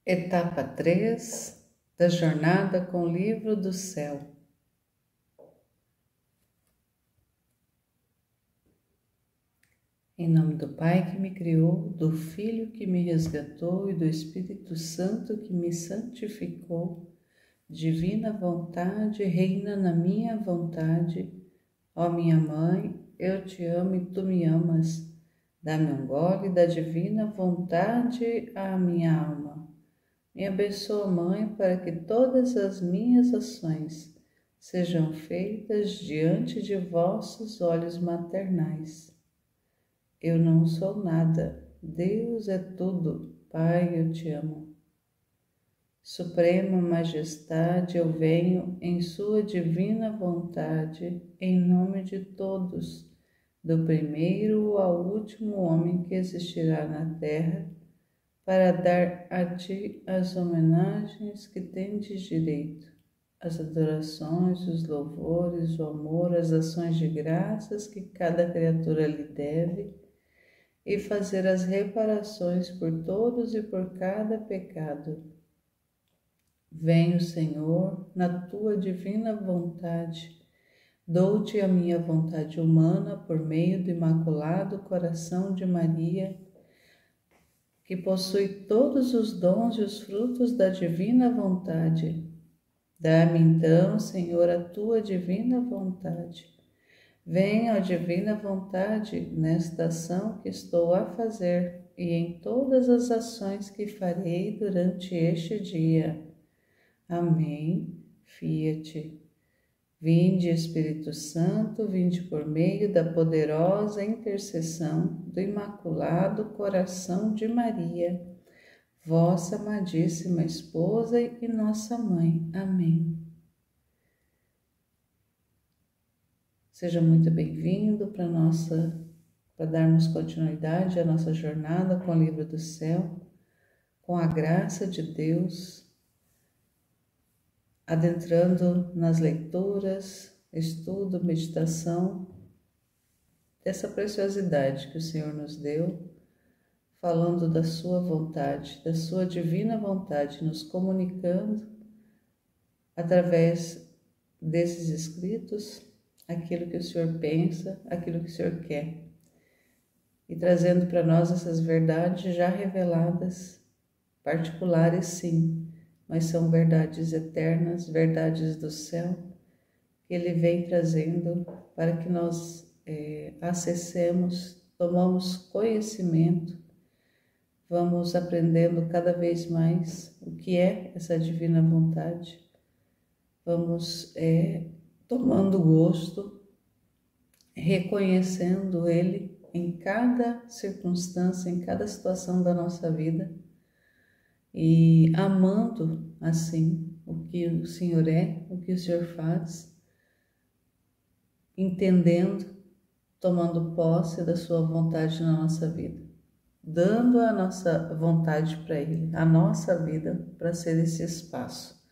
Etapa 3 da jornada com o livro do céu. Em nome do Pai que me criou, do Filho que me resgatou e do Espírito Santo que me santificou, divina vontade reina na minha vontade. Ó minha mãe, eu te amo e tu me amas. Dá-me um gole da divina vontade à minha alma. Me abençoa, Mãe, para que todas as minhas ações sejam feitas diante de vossos olhos maternais. Eu não sou nada, Deus é tudo, Pai, eu te amo. Suprema Majestade, eu venho em sua divina vontade, em nome de todos, do primeiro ao último homem que existirá na terra, para dar a ti as homenagens que tendes direito, as adorações, os louvores, o amor, as ações de graças que cada criatura lhe deve, e fazer as reparações por todos e por cada pecado. Venho, Senhor, na tua divina vontade, dou-te a minha vontade humana por meio do Imaculado Coração de Maria, que possui todos os dons e os frutos da divina vontade. Dá-me então, Senhor, a tua divina vontade. Venha, ó divina vontade, nesta ação que estou a fazer e em todas as ações que farei durante este dia. Amém. Fiat. Vinde, Espírito Santo, vinde por meio da poderosa intercessão do Imaculado Coração de Maria, vossa amadíssima esposa e nossa mãe. Amém. Seja muito bem-vindo para darmos continuidade à nossa jornada com o livro do céu, com a graça de Deus, adentrando nas leituras, estudo, meditação dessa preciosidade que o Senhor nos deu, falando da sua vontade, da sua divina vontade, nos comunicando através desses escritos aquilo que o Senhor pensa, aquilo que o Senhor quer, e trazendo para nós essas verdades já reveladas, particulares sim, mas são verdades eternas, verdades do céu, que Ele vem trazendo para que nós acessemos, tomamos conhecimento, vamos aprendendo cada vez mais o que é essa divina vontade, vamos tomando gosto, reconhecendo Ele em cada circunstância, em cada situação da nossa vida e amando assim o que o Senhor é, o que o Senhor faz, entendendo, tomando posse da sua vontade na nossa vida, dando a nossa vontade para Ele, a nossa vida para ser esse espaço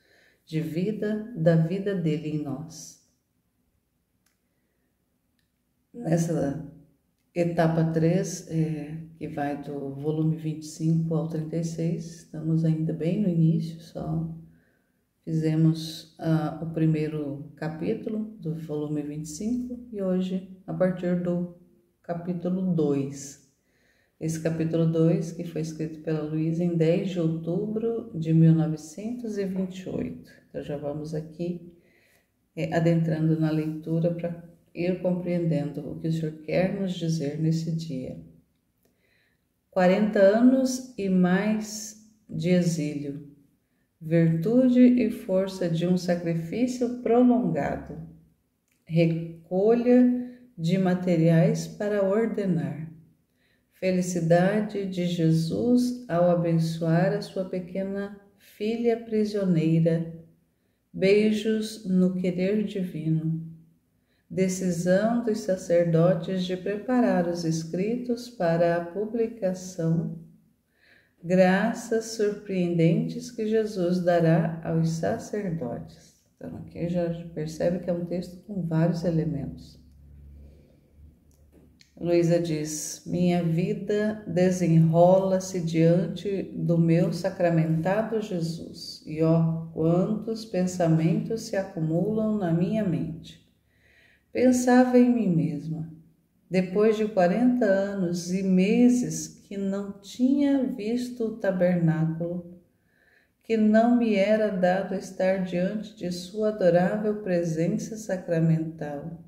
de vida, da vida dele em nós. Nessa etapa 3, que vai do volume 25 ao 36, estamos ainda bem no início, só fizemos o primeiro capítulo do volume 25 e hoje a partir do capítulo 2. Esse capítulo 2, que foi escrito pela Luísa em 10 de outubro de 1928. Então já vamos aqui adentrando na leitura para ir compreendendo o que o Senhor quer nos dizer nesse dia. 40 anos e mais de exílio, virtude e força de um sacrifício prolongado, recolha de materiais para ordenar, felicidade de Jesus ao abençoar a sua pequena filha prisioneira, beijos no querer divino, decisão dos sacerdotes de preparar os escritos para a publicação, graças surpreendentes que Jesus dará aos sacerdotes. Então aqui já percebe que é um texto com vários elementos. Luísa diz: minha vida desenrola-se diante do meu sacramentado Jesus, e ó, quantos pensamentos se acumulam na minha mente. Pensava em mim mesma. Depois de 40 anos e meses que não tinha visto o tabernáculo, que não me era dado estar diante de sua adorável presença sacramental.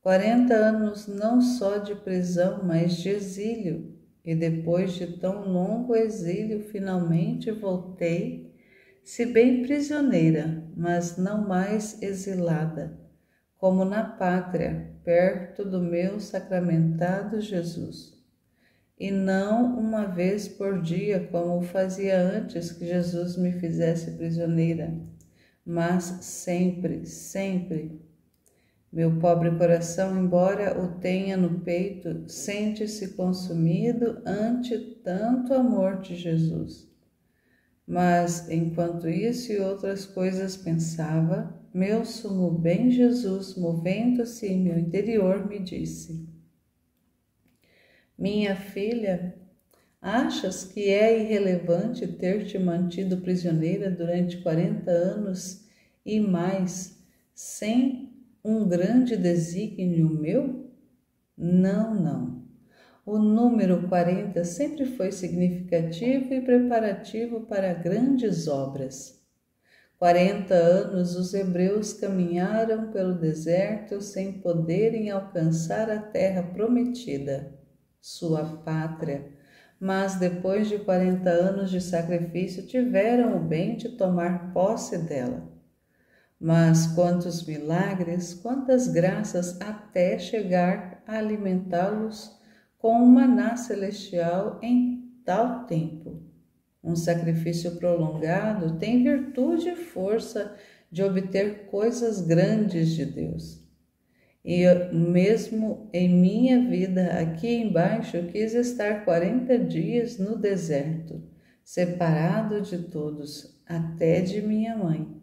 40 anos não só de prisão, mas de exílio, e depois de tão longo exílio finalmente voltei, se bem prisioneira, mas não mais exilada, como na pátria, perto do meu sacramentado Jesus. E não uma vez por dia, como fazia antes que Jesus me fizesse prisioneira, mas sempre, sempre. Meu pobre coração, embora o tenha no peito, sente-se consumido ante tanto amor de Jesus. Mas, enquanto isso e outras coisas pensava, meu sumo bem Jesus, movendo-se em meu interior, me disse: minha filha, achas que é irrelevante ter te mantido prisioneira durante 40 anos e mais, sem um grande desígnio meu? Não, não. O número 40 sempre foi significativo e preparativo para grandes obras. 40 anos os hebreus caminharam pelo deserto sem poderem alcançar a terra prometida, sua pátria, mas depois de 40 anos de sacrifício tiveram o bem de tomar posse dela. Mas quantos milagres, quantas graças até chegar a alimentá-los com um maná celestial em tal tempo. Um sacrifício prolongado tem virtude e força de obter coisas grandes de Deus. E mesmo em minha vida aqui embaixo quis estar 40 dias no deserto, separado de todos, até de minha mãe,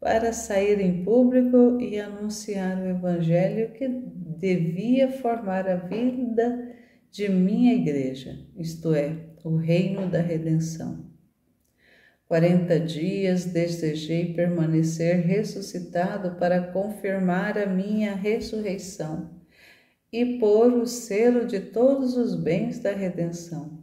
para sair em público e anunciar o Evangelho que devia formar a vida de minha igreja, isto é, o reino da redenção. 40 dias desejei permanecer ressuscitado para confirmar a minha ressurreição e pôr o selo de todos os bens da redenção.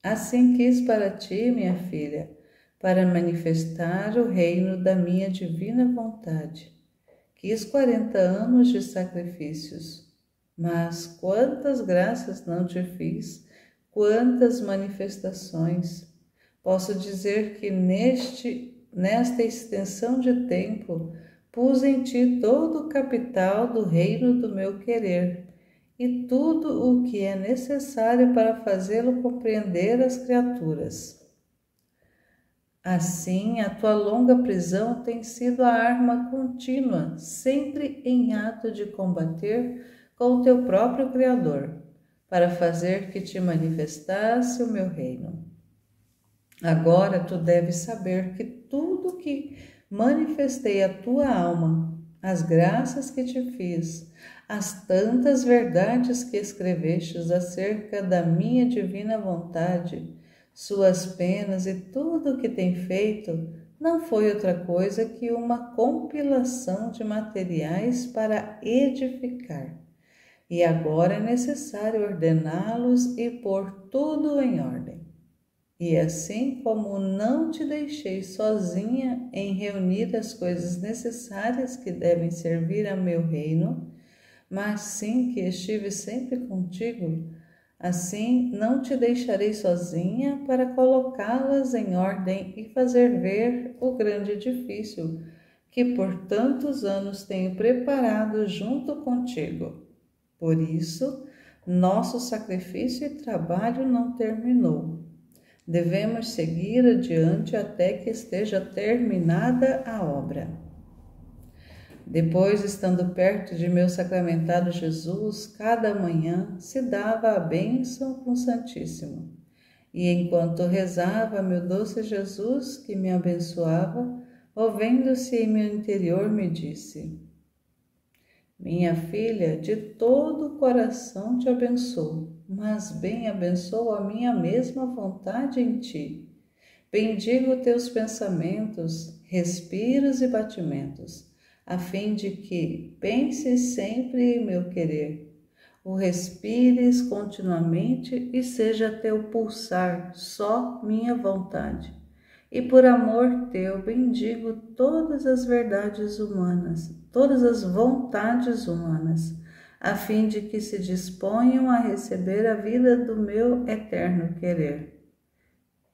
Assim quis para ti, minha filha, para manifestar o reino da minha divina vontade. Quis 40 anos de sacrifícios, mas quantas graças não te fiz, quantas manifestações. Posso dizer que nesta extensão de tempo pus em ti todo o capital do reino do meu querer e tudo o que é necessário para fazê-lo compreender às criaturas. Assim, a tua longa prisão tem sido a arma contínua, sempre em ato de combater com o teu próprio Criador, para fazer que te manifestasse o meu reino. Agora tu deves saber que tudo que manifestei à tua alma, as graças que te fiz, as tantas verdades que escrevestes acerca da minha divina vontade, suas penas e tudo o que tem feito, não foi outra coisa que uma compilação de materiais para edificar. E agora é necessário ordená-los e pôr tudo em ordem. E assim como não te deixei sozinha em reunir as coisas necessárias que devem servir a meu reino, mas sim que estive sempre contigo, assim não te deixarei sozinha para colocá-las em ordem e fazer ver o grande edifício que por tantos anos tenho preparado junto contigo. Por isso, nosso sacrifício e trabalho não terminou. Devemos seguir adiante até que esteja terminada a obra. Depois, estando perto de meu sacramentado Jesus, cada manhã se dava a bênção com o Santíssimo. E enquanto rezava, meu doce Jesus, que me abençoava, movendo-se em meu interior, me disse: Minha filha, de todo o coração te abençoo, mas bem abençoo a minha mesma vontade em ti. Bendigo teus pensamentos, respiros e batimentos, a fim de que penses sempre em meu querer, o respires continuamente e seja teu pulsar só minha vontade. E por amor teu bendigo todas as verdades humanas, todas as vontades humanas, a fim de que se disponham a receber a vida do meu eterno querer.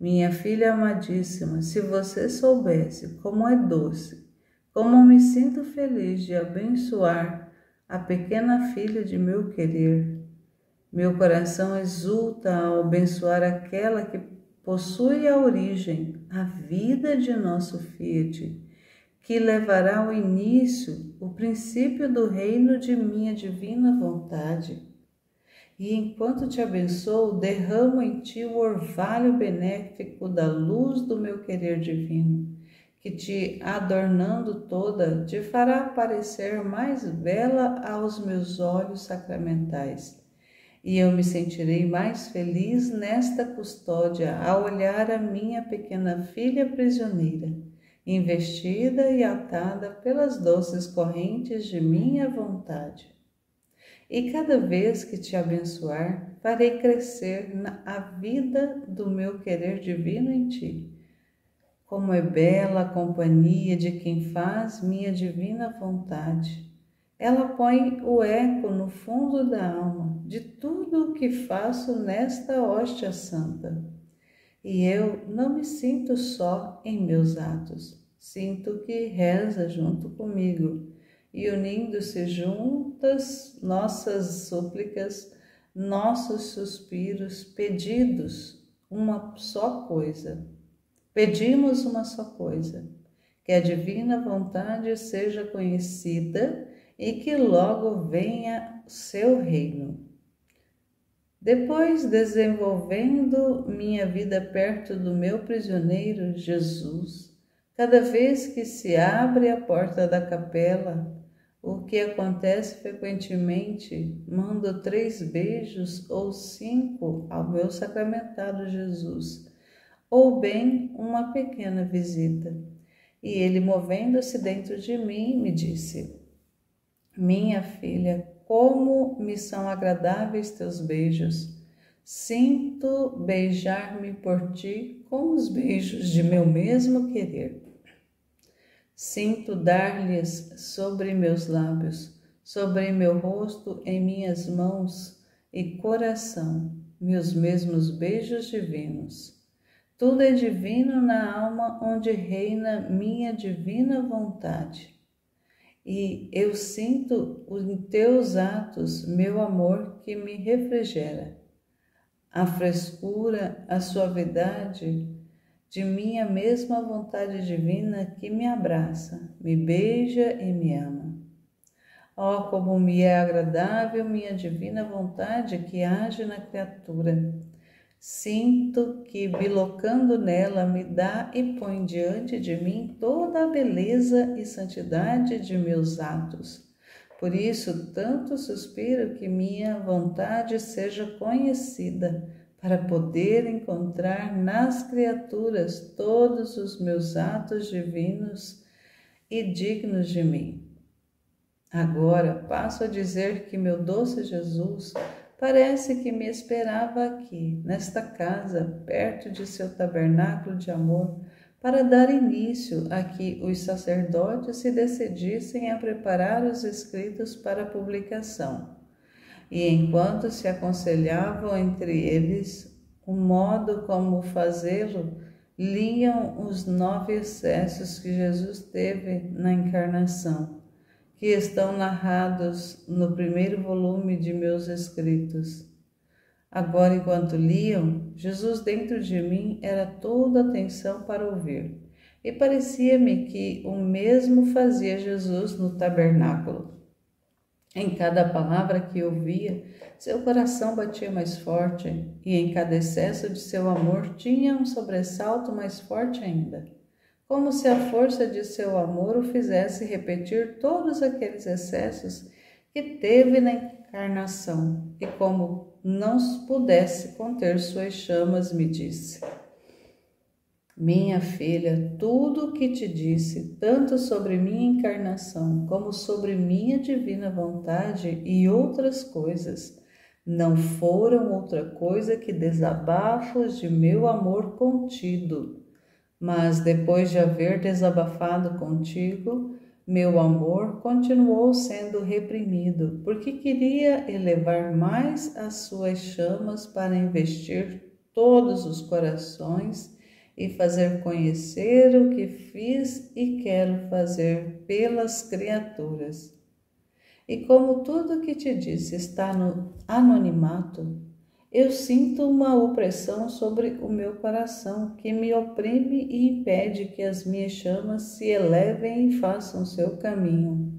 Minha filha amadíssima, se você soubesse como é doce, como me sinto feliz de abençoar a pequena filha de meu querer. Meu coração exulta ao abençoar aquela que possui a origem, a vida de nosso Fiat, que levará ao início, o princípio do reino de minha divina vontade. E enquanto te abençoo, derramo em ti o orvalho benéfico da luz do meu querer divino, que te adornando toda, te fará parecer mais bela aos meus olhos sacramentais. E eu me sentirei mais feliz nesta custódia ao olhar a minha pequena filha prisioneira, investida e atada pelas doces correntes de minha vontade. E cada vez que te abençoar, farei crescer a vida do meu querer divino em ti. Como é bela a companhia de quem faz minha divina vontade. Ela põe o eco no fundo da alma de tudo o que faço nesta hóstia santa. E eu não me sinto só em meus atos, sinto que reza junto comigo, e unindo-se juntas nossas súplicas, nossos suspiros, pedidos, uma só coisa. Pedimos uma só coisa, que a divina vontade seja conhecida e que logo venha seu reino. Depois, desenvolvendo minha vida perto do meu prisioneiro Jesus, cada vez que se abre a porta da capela, o que acontece frequentemente, mando 3 beijos ou 5 ao meu sacramentado Jesus, ou bem uma pequena visita. E ele, movendo-se dentro de mim, me disse: minha filha, como me são agradáveis teus beijos. Sinto beijar-me por ti com os beijos de meu mesmo querer. Sinto dar-lhes sobre meus lábios, sobre meu rosto, em minhas mãos e coração, meus mesmos beijos divinos. Tudo é divino na alma onde reina minha divina vontade. E eu sinto em teus atos meu amor que me refrigera, a frescura, a suavidade de minha mesma vontade divina que me abraça, me beija e me ama. Oh, como me é agradável minha divina vontade que age na criatura. Sinto que, bilocando nela, me dá e põe diante de mim toda a beleza e santidade de meus atos. Por isso, tanto suspiro que minha vontade seja conhecida, para poder encontrar nas criaturas todos os meus atos divinos e dignos de mim. Agora passo a dizer que meu doce Jesus parece que me esperava aqui, nesta casa, perto de seu tabernáculo de amor, para dar início a que os sacerdotes se decidissem a preparar os escritos para publicação. E enquanto se aconselhavam entre eles o modo como fazê-lo, liam os 9 excessos que Jesus teve na encarnação, que estão narrados no primeiro volume de meus escritos. Agora, enquanto liam, Jesus dentro de mim era toda atenção para ouvir, e parecia-me que o mesmo fazia Jesus no tabernáculo. Em cada palavra que ouvia, seu coração batia mais forte, e em cada excesso de seu amor tinha um sobressalto mais forte ainda, como se a força de seu amor o fizesse repetir todos aqueles excessos que teve na encarnação, e como não pudesse conter suas chamas, me disse: minha filha, tudo o que te disse, tanto sobre minha encarnação como sobre minha divina vontade e outras coisas, não foram outra coisa que desabafos de meu amor contido. Mas depois de haver desabafado contigo, meu amor continuou sendo reprimido, porque queria elevar mais as suas chamas para investir todos os corações e fazer conhecer o que fiz e quero fazer pelas criaturas. E como tudo que te disse está no anonimato, eu sinto uma opressão sobre o meu coração que me oprime e impede que as minhas chamas se elevem e façam seu caminho.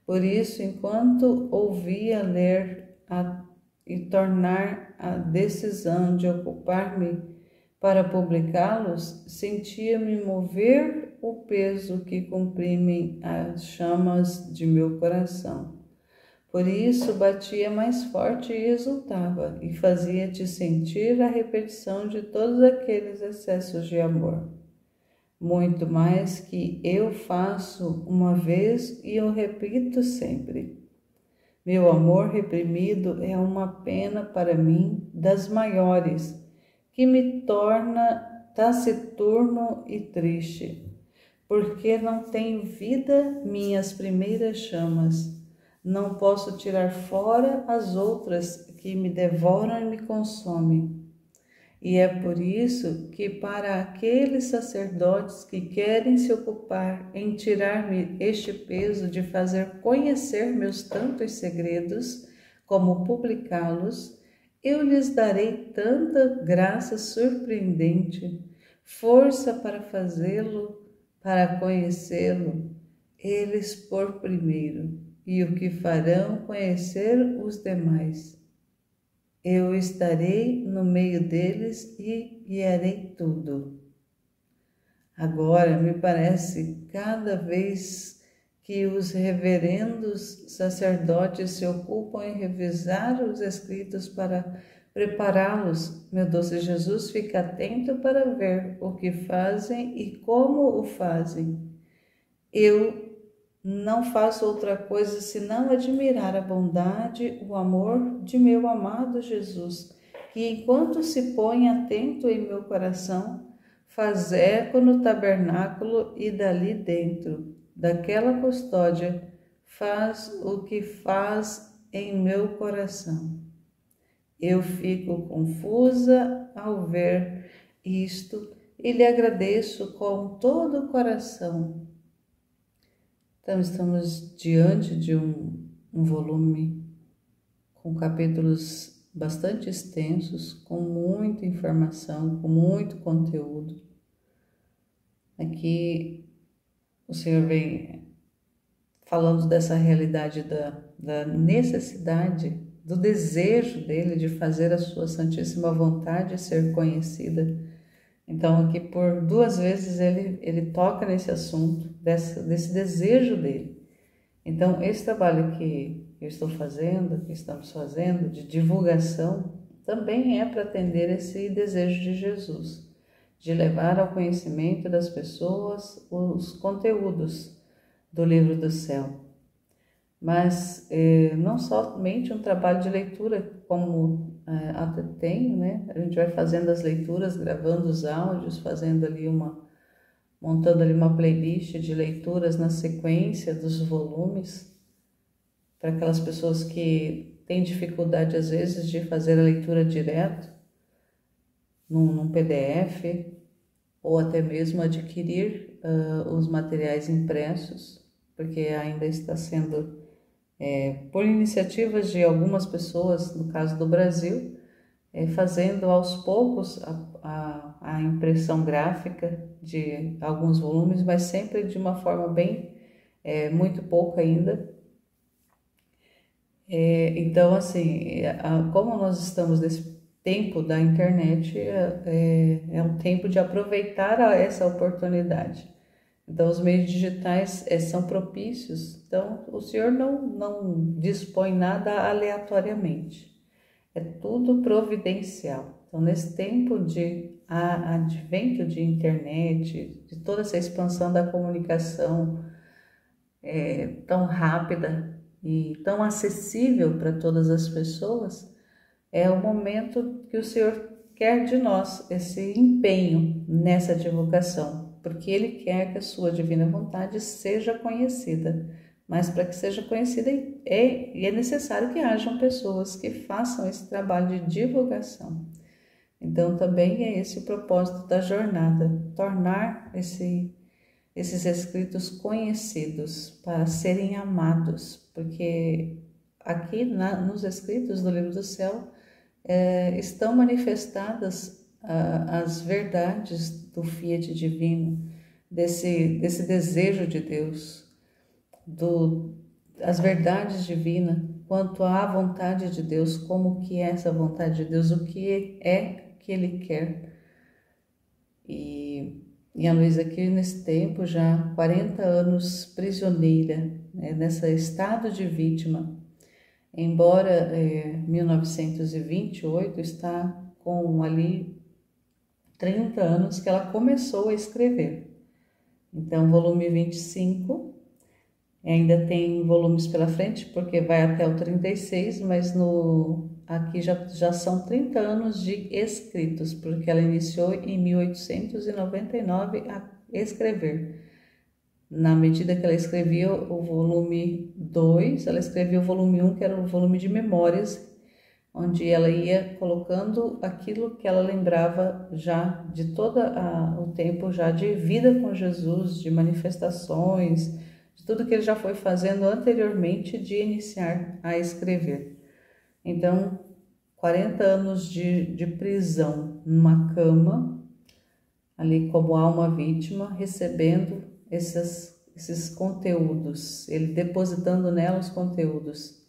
Por isso, enquanto ouvia ler e tornar a decisão de ocupar-me para publicá-los, sentia-me mover o peso que comprime as chamas de meu coração. Por isso batia mais forte e exultava, e fazia-te sentir a repetição de todos aqueles excessos de amor. Muito mais que eu faço uma vez e eu repito sempre. Meu amor reprimido é uma pena para mim das maiores, que me torna taciturno e triste, porque não tenho vida minhas primeiras chamas. Não posso tirar fora as outras que me devoram e me consomem. E é por isso que para aqueles sacerdotes que querem se ocupar em tirar-me este peso de fazer conhecer meus tantos segredos, como publicá-los, eu lhes darei tanta graça surpreendente, força para fazê-lo, para conhecê-lo, eles por primeiro, e o que farão conhecer os demais. Eu estarei no meio deles e guiarei tudo. Agora me parece cada vez que os reverendos sacerdotes se ocupam em revisar os escritos para prepará-los, meu doce Jesus fica atento para ver o que fazem e como o fazem. Eu não faço outra coisa senão admirar a bondade, o amor de meu amado Jesus, que enquanto se põe atento em meu coração, faz eco no tabernáculo e dali dentro, daquela custódia, faz o que faz em meu coração. Eu fico confusa ao ver isto e lhe agradeço com todo o coração. Então, estamos diante de um volume com capítulos bastante extensos, com muita informação, com muito conteúdo. Aqui o Senhor vem falando dessa realidade da necessidade, do desejo dele de fazer a sua santíssima vontade ser conhecida. Então, aqui por 2 vezes ele toca nesse assunto, desse desejo dele. Então, esse trabalho que eu estou fazendo, que estamos fazendo, de divulgação, também é para atender esse desejo de Jesus, de levar ao conhecimento das pessoas os conteúdos do livro do céu. Mas não somente um trabalho de leitura, como até tenho, né? A gente vai fazendo as leituras, gravando os áudios, fazendo ali montando ali uma playlist de leituras na sequência dos volumes, para aquelas pessoas que têm dificuldade às vezes de fazer a leitura direto, num PDF, ou até mesmo adquirir os materiais impressos, porque ainda está sendo por iniciativas de algumas pessoas, no caso do Brasil, fazendo aos poucos a impressão gráfica de alguns volumes, mas sempre de uma forma bem, muito pouco ainda. Então, assim, como nós estamos nesse tempo da internet, é um tempo de aproveitar essa oportunidade. Então, os meios digitais são propícios. Então, o Senhor não dispõe nada aleatoriamente. É tudo providencial. Então, nesse tempo de advento de internet, de toda essa expansão da comunicação tão rápida e tão acessível para todas as pessoas, é o momento que o Senhor quer de nós, esse empenho nessa divulgação, porque Ele quer que a sua divina vontade seja conhecida. Mas para que seja conhecida é necessário que hajam pessoas que façam esse trabalho de divulgação. Então também é esse o propósito da jornada, tornar esses escritos conhecidos para serem amados, porque aqui nos escritos do livro do céu estão manifestadas as verdades do Fiat divino, desse desejo de Deus, as verdades divinas quanto à vontade de Deus, como que é essa vontade de Deus, o que é que Ele quer. E a Luísa aqui nesse tempo, já 40 anos prisioneira, nesse estado de vítima, embora 1928 está com ali 30 anos que ela começou a escrever. Então, volume 25, ainda tem volumes pela frente, porque vai até o 36, mas aqui já são 30 anos de escritos, porque ela iniciou em 1899 a escrever. Na medida que ela escrevia o volume 2, ela escrevia o volume 1, que era o volume de memórias, onde ela ia colocando aquilo que ela lembrava já de todo o tempo já de vida com Jesus, de manifestações, de tudo que ele já foi fazendo anteriormente de iniciar a escrever. Então, 40 anos de prisão numa cama, ali como alma vítima, recebendo esses conteúdos, ele depositando nela os conteúdos,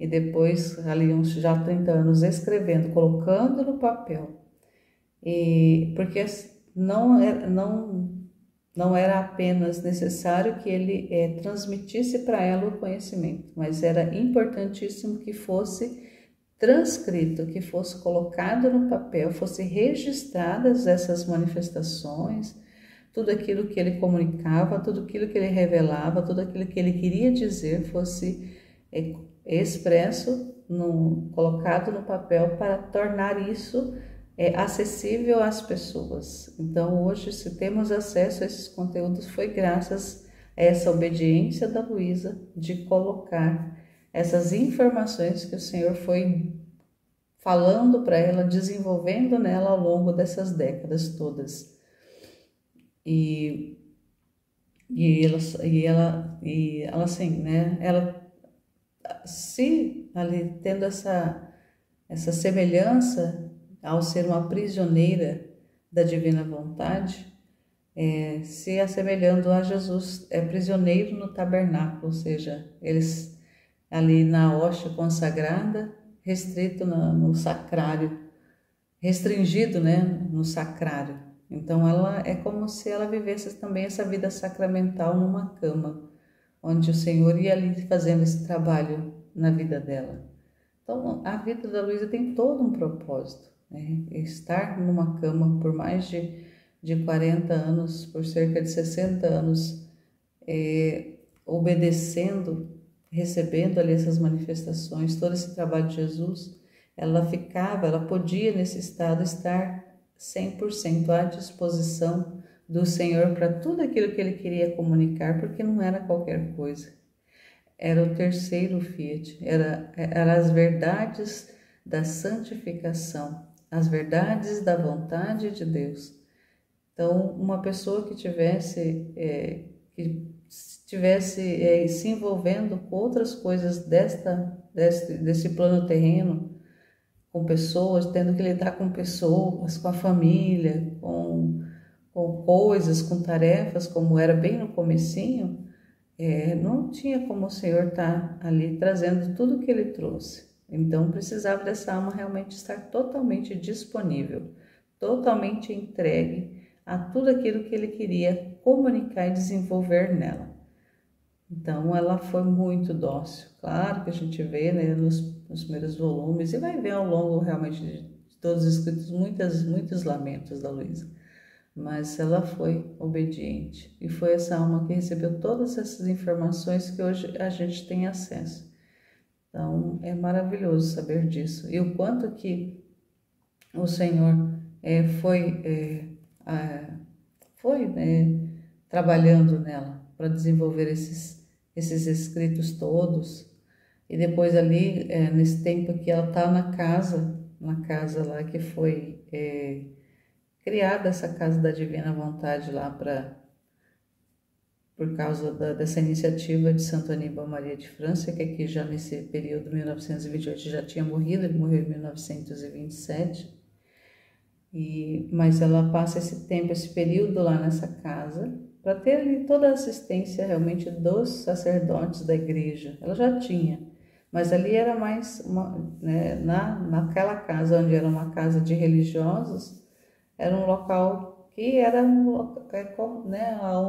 e depois, ali uns já 30 anos, escrevendo, colocando no papel, porque não era apenas necessário que ele transmitisse para ela o conhecimento, mas era importantíssimo que fosse transcrito, que fosse colocado no papel, fosse registradas essas manifestações, tudo aquilo que ele comunicava, tudo aquilo que ele revelava, tudo aquilo que ele queria dizer fosse expresso, colocado no papel para tornar isso acessível às pessoas. Então, hoje, se temos acesso a esses conteúdos, foi graças a essa obediência da Luísa de colocar essas informações que o Senhor foi falando para ela, desenvolvendo nela ao longo dessas décadas todas. E ela assim, né? Ela se ali tendo essa semelhança ao ser uma prisioneira da divina vontade, se assemelhando a Jesus, prisioneiro no tabernáculo, ou seja, eles ali na hóstia consagrada, restrito no sacrário, restringido, né, no sacrário. Então ela é como se ela vivesse também essa vida sacramental numa cama, onde o Senhor ia ali fazendo esse trabalho na vida dela. Então a vida da Luísa tem todo um propósito, né? Estar numa cama por mais de 40 anos, por cerca de 60 anos, obedecendo, recebendo ali essas manifestações, todo esse trabalho de Jesus, ela podia nesse estado estar 100% à disposição do Senhor para tudo aquilo que ele queria comunicar, porque não era qualquer coisa. Era o terceiro Fiat, era as verdades da santificação, as verdades da vontade de Deus. Então, uma pessoa que tivesse se envolvendo com outras coisas desse plano terreno, com pessoas, tendo que lidar com pessoas, com a família, com coisas, com tarefas, como era bem no comecinho, não tinha como o Senhor estar ali trazendo tudo que ele trouxe. Então precisava dessa alma realmente estar totalmente disponível, totalmente entregue a tudo aquilo que ele queria comunicar e desenvolver nela. Então, ela foi muito dócil. Claro que a gente vê, né, nos primeiros volumes, e vai ver ao longo realmente de todos os escritos muitos lamentos da Luísa. Mas ela foi obediente. E foi essa alma que recebeu todas essas informações que hoje a gente tem acesso. Então, é maravilhoso saber disso. E o quanto que o Senhor foi trabalhando nela para desenvolver esses escritos todos. E depois ali, nesse tempo que ela está na casa lá que foi criada essa casa da Divina Vontade lá por causa dessa iniciativa de Santo Aníbal Maria de França, que aqui já nesse período, 1928, já tinha morrido, ele morreu em 1927. Mas ela passa esse tempo, esse período lá nessa casa, para ter ali toda a assistência realmente dos sacerdotes da igreja. Ela já tinha, mas ali era mais, naquela casa, onde era uma casa de religiosos, era um local que era um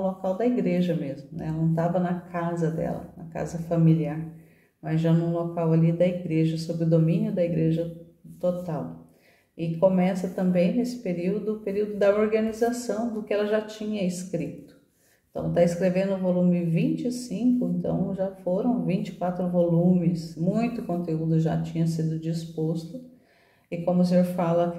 local da igreja mesmo, né? Ela não estava na casa dela, na casa familiar, mas já num local ali da igreja, sob o domínio da igreja total. E começa também nesse período, o período da organização do que ela já tinha escrito. Então, está escrevendo o volume 25, então já foram 24 volumes, muito conteúdo já tinha sido disposto. E como o senhor fala,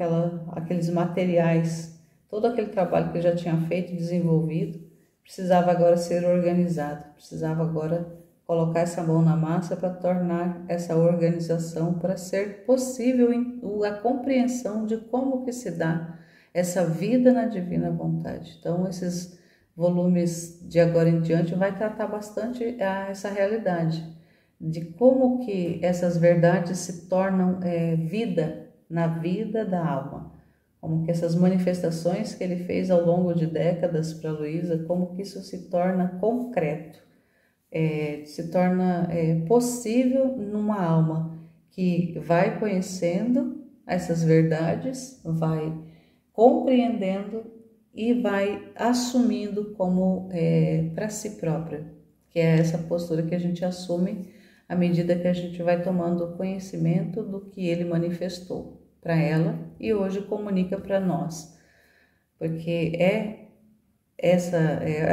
aqueles materiais, todo aquele trabalho que já tinha feito e desenvolvido, precisava agora ser organizado, precisava agora colocar essa mão na massa para tornar essa organização, para ser possível a compreensão de como que se dá essa vida na divina vontade. Então, esses volumes de agora em diante vai tratar bastante essa realidade, de como que essas verdades se tornam vida na vida da alma, como que essas manifestações que ele fez ao longo de décadas para Luísa, como que isso se torna concreto, se torna possível numa alma que vai conhecendo essas verdades, vai compreendendo e vai assumindo como para si própria, que é essa postura que a gente assume à medida que a gente vai tomando conhecimento do que ele manifestou para ela e hoje comunica para nós, porque é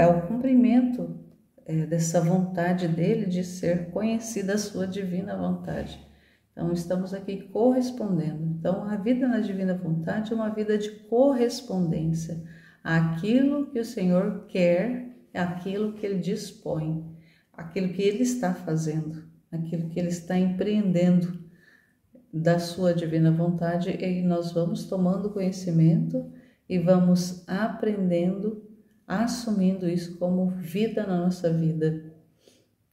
o cumprimento dessa vontade dele de ser conhecida a sua divina vontade. Então, estamos aqui correspondendo. Então, a vida na divina vontade é uma vida de correspondência àquilo que o Senhor quer, àquilo que ele dispõe, aquilo que ele está fazendo, aquilo que ele está empreendendo da sua divina vontade, e nós vamos tomando conhecimento e vamos aprendendo, assumindo isso como vida na nossa vida.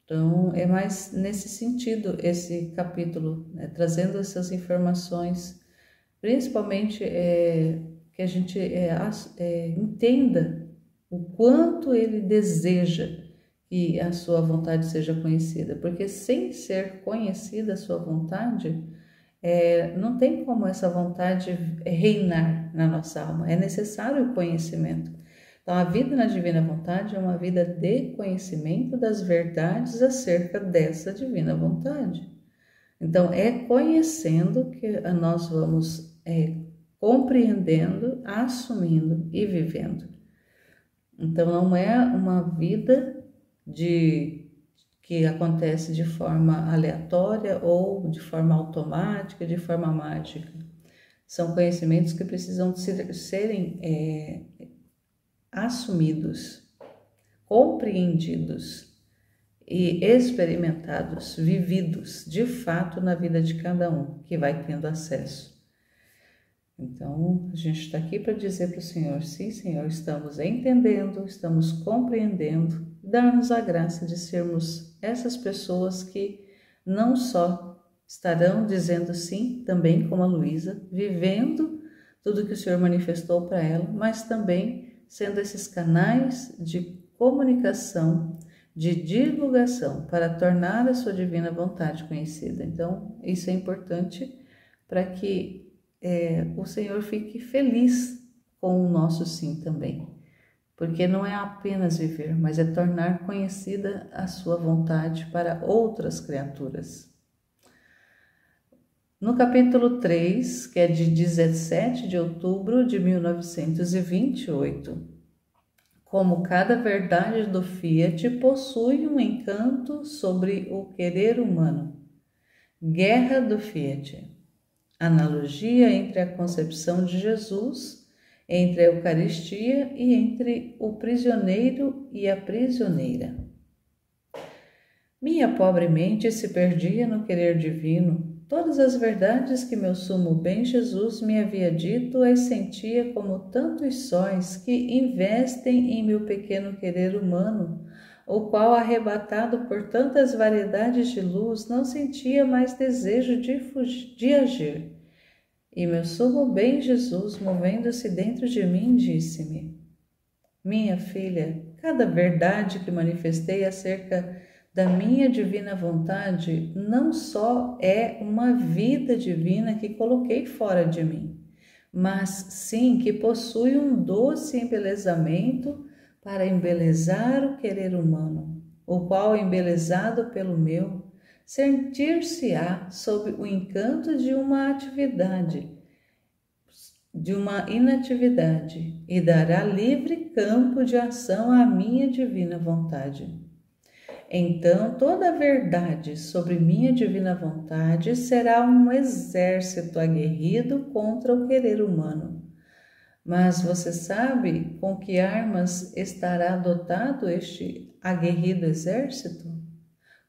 Então, é mais nesse sentido esse capítulo, né, trazendo essas informações, principalmente que a gente entenda o quanto ele deseja que a sua vontade seja conhecida, porque sem ser conhecida a sua vontade, não tem como essa vontade reinar na nossa alma, é necessário o conhecimento. Então, a vida na divina vontade é uma vida de conhecimento das verdades acerca dessa divina vontade. Então, é conhecendo que nós vamos compreendendo, assumindo e vivendo. Então, não é uma vida que acontece de forma aleatória ou de forma automática, de forma mágica. São conhecimentos que precisam serem assumidos, compreendidos e experimentados, vividos de fato na vida de cada um que vai tendo acesso. Então, a gente está aqui para dizer para o Senhor, sim, Senhor, estamos entendendo, estamos compreendendo, dar-nos a graça de sermos essas pessoas que não só estarão dizendo sim, também como a Luísa, vivendo tudo que o Senhor manifestou para ela, mas também sendo esses canais de comunicação, de divulgação, para tornar a sua divina vontade conhecida. Então, isso é importante para que o Senhor fique feliz com o nosso sim também. Porque não é apenas viver, mas é tornar conhecida a sua vontade para outras criaturas. No capítulo 3, que é de 17 de outubro de 1928, como cada verdade do Fiat possui um encanto sobre o querer humano. Guerra do Fiat. Analogia entre a concepção de Jesus, entre a Eucaristia e entre o prisioneiro e a prisioneira. Minha pobre mente se perdia no querer divino. Todas as verdades que meu sumo bem Jesus me havia dito as sentia como tantos sóis que investem em meu pequeno querer humano, o qual, arrebatado por tantas variedades de luz, não sentia mais desejo de agir. E meu sumo bem Jesus, movendo-se dentro de mim, disse-me: minha filha, cada verdade que manifestei acerca da minha divina vontade não só é uma vida divina que coloquei fora de mim, mas sim que possui um doce embelezamento para embelezar o querer humano, o qual, embelezado pelo meu, sentir-se-á sob o encanto de uma atividade, de uma inatividade, e dará livre campo de ação à minha divina vontade. Então, toda a verdade sobre minha divina vontade será um exército aguerrido contra o querer humano. Mas você sabe com que armas estará dotado este aguerrido exército?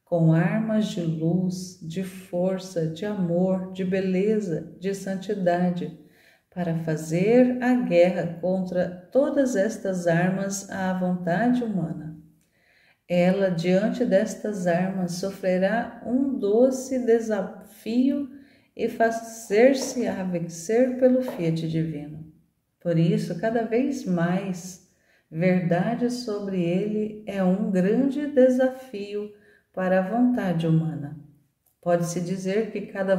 Com armas de luz, de força, de amor, de beleza, de santidade, para fazer a guerra contra todas estas armas à vontade humana. Ela, diante destas armas, sofrerá um doce desafio e fazer-se-á vencer pelo Fiat divino. Por isso, cada vez mais, verdade sobre ele é um grande desafio para a vontade humana. Pode-se dizer que cada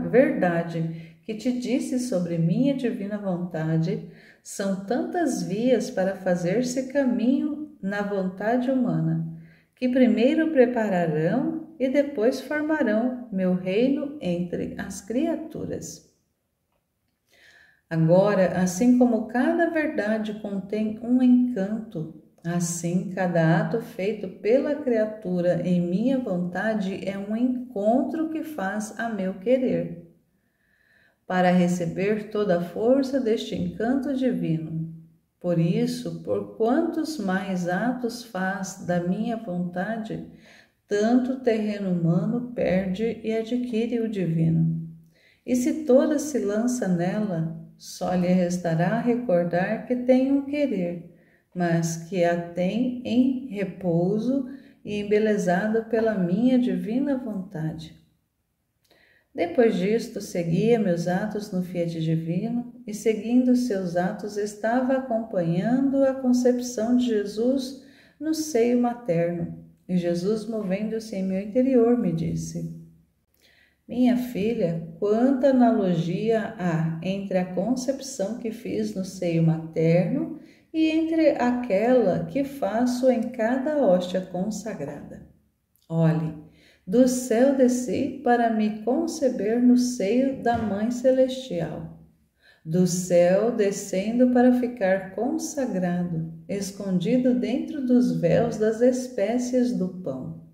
verdade que te disse sobre minha divina vontade são tantas vias para fazer-se caminho na vontade humana, que primeiro prepararão e depois formarão meu reino entre as criaturas. Agora, assim como cada verdade contém um encanto, assim cada ato feito pela criatura em minha vontade é um encontro que faz a meu querer. Para receber toda a força deste encanto divino, por isso, por quantos mais atos faz da minha vontade, tanto o terreno humano perde e adquire o divino. E se toda se lança nela, só lhe restará recordar que tem um querer, mas que a tem em repouso e embelezado pela minha divina vontade. Depois disto, seguia meus atos no Fiat divino e, seguindo seus atos, estava acompanhando a concepção de Jesus no seio materno. E Jesus, movendo-se em meu interior, me disse: minha filha, quanta analogia há entre a concepção que fiz no seio materno e entre aquela que faço em cada hóstia consagrada. Olhe, do céu desci para me conceber no seio da Mãe Celestial. Do céu descendo para ficar consagrado, escondido dentro dos véus das espécies do pão.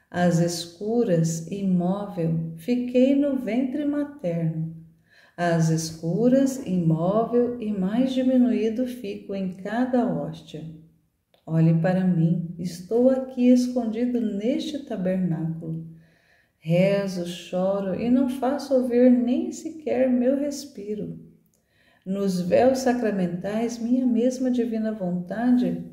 Às escuras, imóvel, fiquei no ventre materno. Às escuras, imóvel e mais diminuído fico em cada hóstia. Olhe para mim, estou aqui escondido neste tabernáculo. Rezo, choro e não faço ouvir nem sequer meu respiro. Nos véus sacramentais, minha mesma divina vontade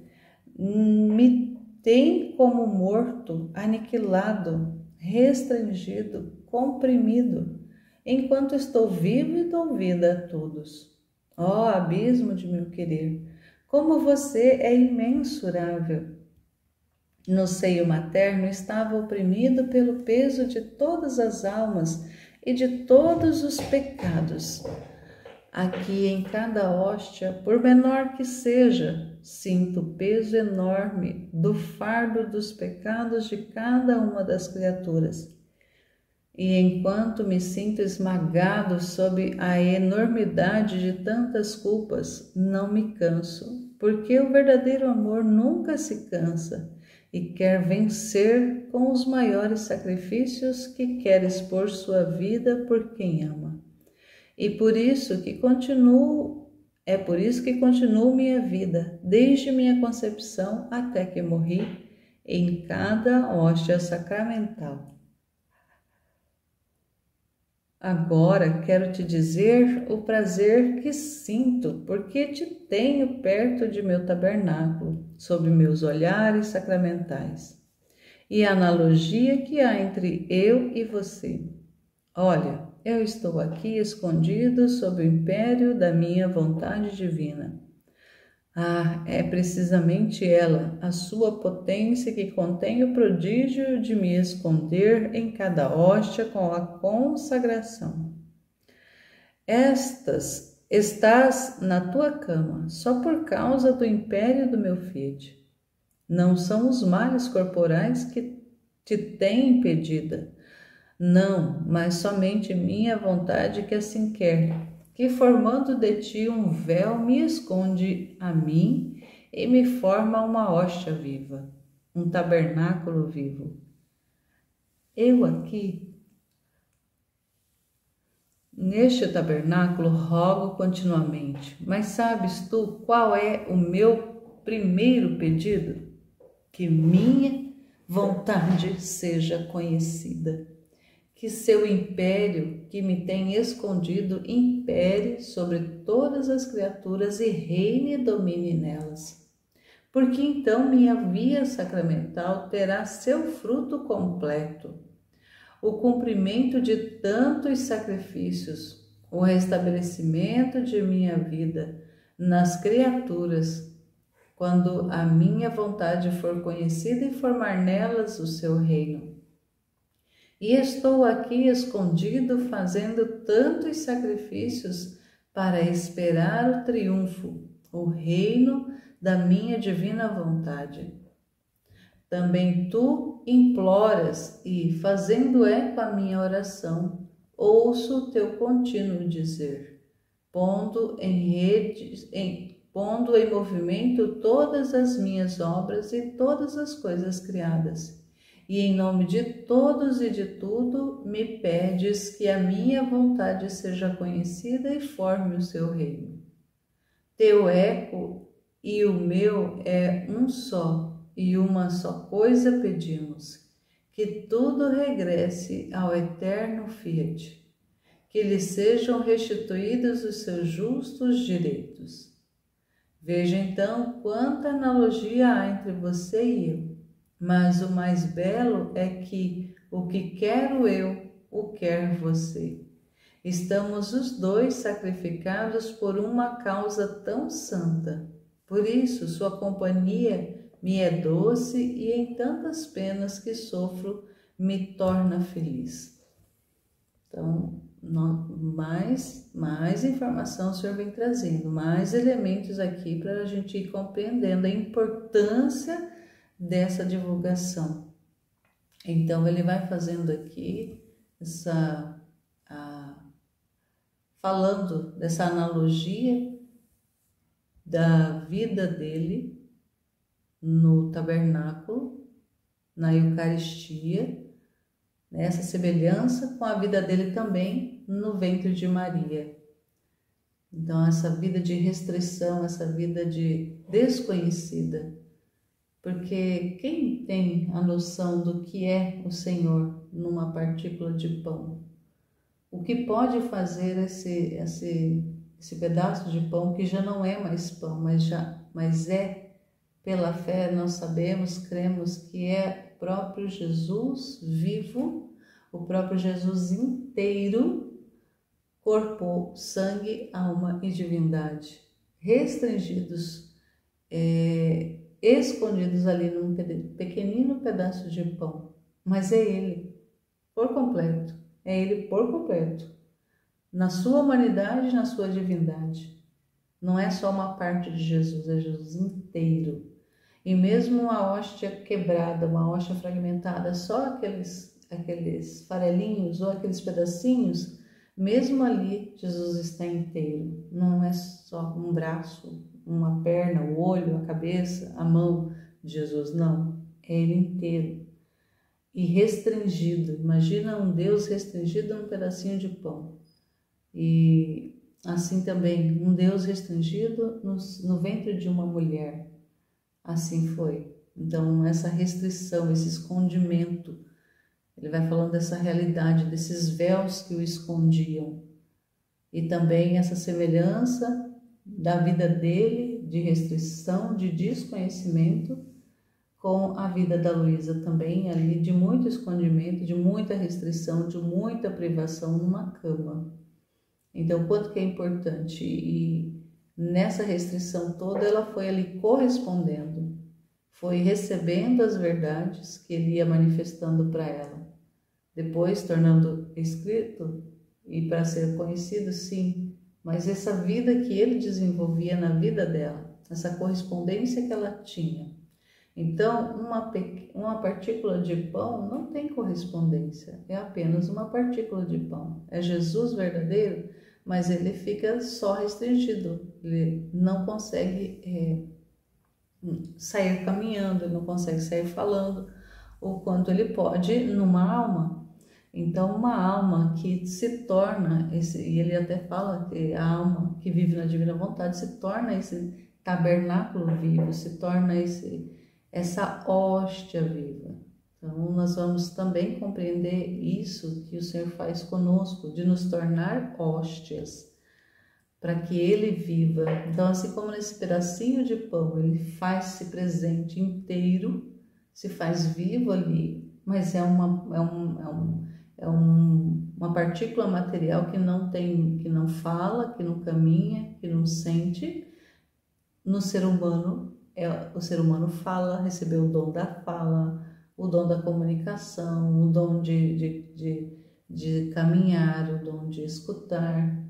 me tem como morto, aniquilado, restringido, comprimido, enquanto estou vivo e dou vida a todos. Ó abismo de meu querer! Como você é imensurável! No seio materno estava oprimido pelo peso de todas as almas e de todos os pecados. Aqui em cada hóstia, por menor que seja, sinto o peso enorme do fardo dos pecados de cada uma das criaturas. E enquanto me sinto esmagado sob a enormidade de tantas culpas, não me canso, porque o verdadeiro amor nunca se cansa e quer vencer com os maiores sacrifícios que quer expor sua vida por quem ama. E por isso que continuo minha vida, desde minha concepção até que morri, em cada hóstia sacramental. Agora quero te dizer o prazer que sinto, porque te tenho perto de meu tabernáculo, sob meus olhares sacramentais, e a analogia que há entre eu e você. Olha, eu estou aqui escondido sob o império da minha vontade divina. Ah, é precisamente ela, a sua potência, que contém o prodígio de me esconder em cada hóstia com a consagração. Estás na tua cama, só por causa do império do meu Fiat. Não são os males corporais que te têm impedida, não, mas somente minha vontade que assim quer, que formando de ti um véu me esconde a mim e me forma uma hóstia viva, um tabernáculo vivo. Eu aqui, neste tabernáculo, rogo continuamente, mas sabes tu qual é o meu primeiro pedido? Que minha vontade seja conhecida. Que seu império, que me tem escondido, impere sobre todas as criaturas e reine e domine nelas. Porque então minha via sacramental terá seu fruto completo, o cumprimento de tantos sacrifícios, o restabelecimento de minha vida nas criaturas, quando a minha vontade for conhecida e formar nelas o seu reino. E estou aqui escondido fazendo tantos sacrifícios para esperar o triunfo, o reino da minha divina vontade. Também tu imploras e, fazendo eco à minha oração, ouço o teu contínuo dizer, pondo em movimento todas as minhas obras e todas as coisas criadas. E em nome de todos e de tudo, me pedes que a minha vontade seja conhecida e forme o seu reino. Teu eco e o meu é um só, e uma só coisa pedimos, que tudo regresse ao eterno Fiat, que lhe sejam restituídos os seus justos direitos. Veja então quanta analogia há entre você e eu. Mas o mais belo é que o que quero eu, o quer você. Estamos os dois sacrificados por uma causa tão santa. Por isso, sua companhia me é doce e em tantas penas que sofro me torna feliz. Então, mais informação o Senhor vem trazendo, mais elementos aqui para a gente ir compreendendo a importância dessa divulgação. Então ele vai fazendo aqui falando dessa analogia da vida dele no tabernáculo, na Eucaristia, essa semelhança com a vida dele também no ventre de Maria. Então essa vida de restrição, essa vida de desconhecida, porque quem tem a noção do que é o Senhor numa partícula de pão? O que pode fazer esse pedaço de pão que já não é mais pão, mas é pela fé, nós sabemos, cremos que é o próprio Jesus vivo, o próprio Jesus inteiro, corpo, sangue, alma e divindade, restringidos, escondidos ali num pequenino pedaço de pão, mas é Ele por completo, na sua humanidade e na sua divindade. Não é só uma parte de Jesus, é Jesus inteiro. E mesmo uma hóstia quebrada, uma hóstia fragmentada, só aqueles farelinhos ou aqueles pedacinhos, mesmo ali Jesus está inteiro. Não é só um braço, uma perna, o olho, a cabeça, a mão de Jesus, não. É ele inteiro. E restringido. Imagina um Deus restringido num pedacinho de pão. E assim também, um Deus restringido no ventre de uma mulher. Assim foi. Então, essa restrição, esse escondimento, ele vai falando dessa realidade, desses véus que o escondiam. E também essa semelhança da vida dele, de restrição, de desconhecimento, com a vida da Luísa também, ali de muito escondimento, de muita restrição, de muita privação numa cama. Então, quanto que é importante. E nessa restrição toda, ela foi ali correspondendo, foi recebendo as verdades que ele ia manifestando para ela. Depois, tornando escrito e para ser conhecido, sim, mas essa vida que ele desenvolvia na vida dela, essa correspondência que ela tinha. Então, uma partícula de pão não tem correspondência, é apenas uma partícula de pão. É Jesus verdadeiro, mas ele fica só restringido, ele não consegue sair caminhando, ele não consegue sair falando o quanto ele pode numa alma. Então, uma alma que se torna, e ele até fala que a alma que vive na divina vontade se torna esse tabernáculo vivo, se torna essa hóstia viva. Então, nós vamos também compreender isso que o Senhor faz conosco, de nos tornar hóstias, para que Ele viva. Então, assim como nesse pedacinho de pão, Ele faz-se presente inteiro, se faz vivo ali, mas é uma partícula material que não fala, que não caminha, que não sente. No ser humano, o ser humano fala, recebeu o dom da fala, o dom da comunicação, o dom de caminhar, o dom de escutar.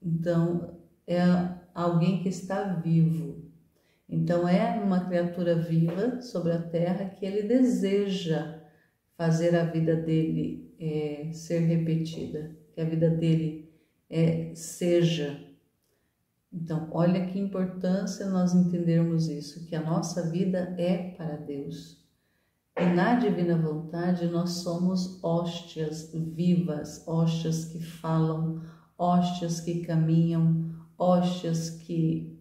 Então, é alguém que está vivo. Então, é uma criatura viva sobre a terra que ele deseja fazer a vida dele ser repetida, que a vida dele seja. Então, olha que importância nós entendermos isso, que a nossa vida é para Deus. E na divina vontade nós somos hóstias vivas, hóstias que falam, hóstias que caminham, hóstias que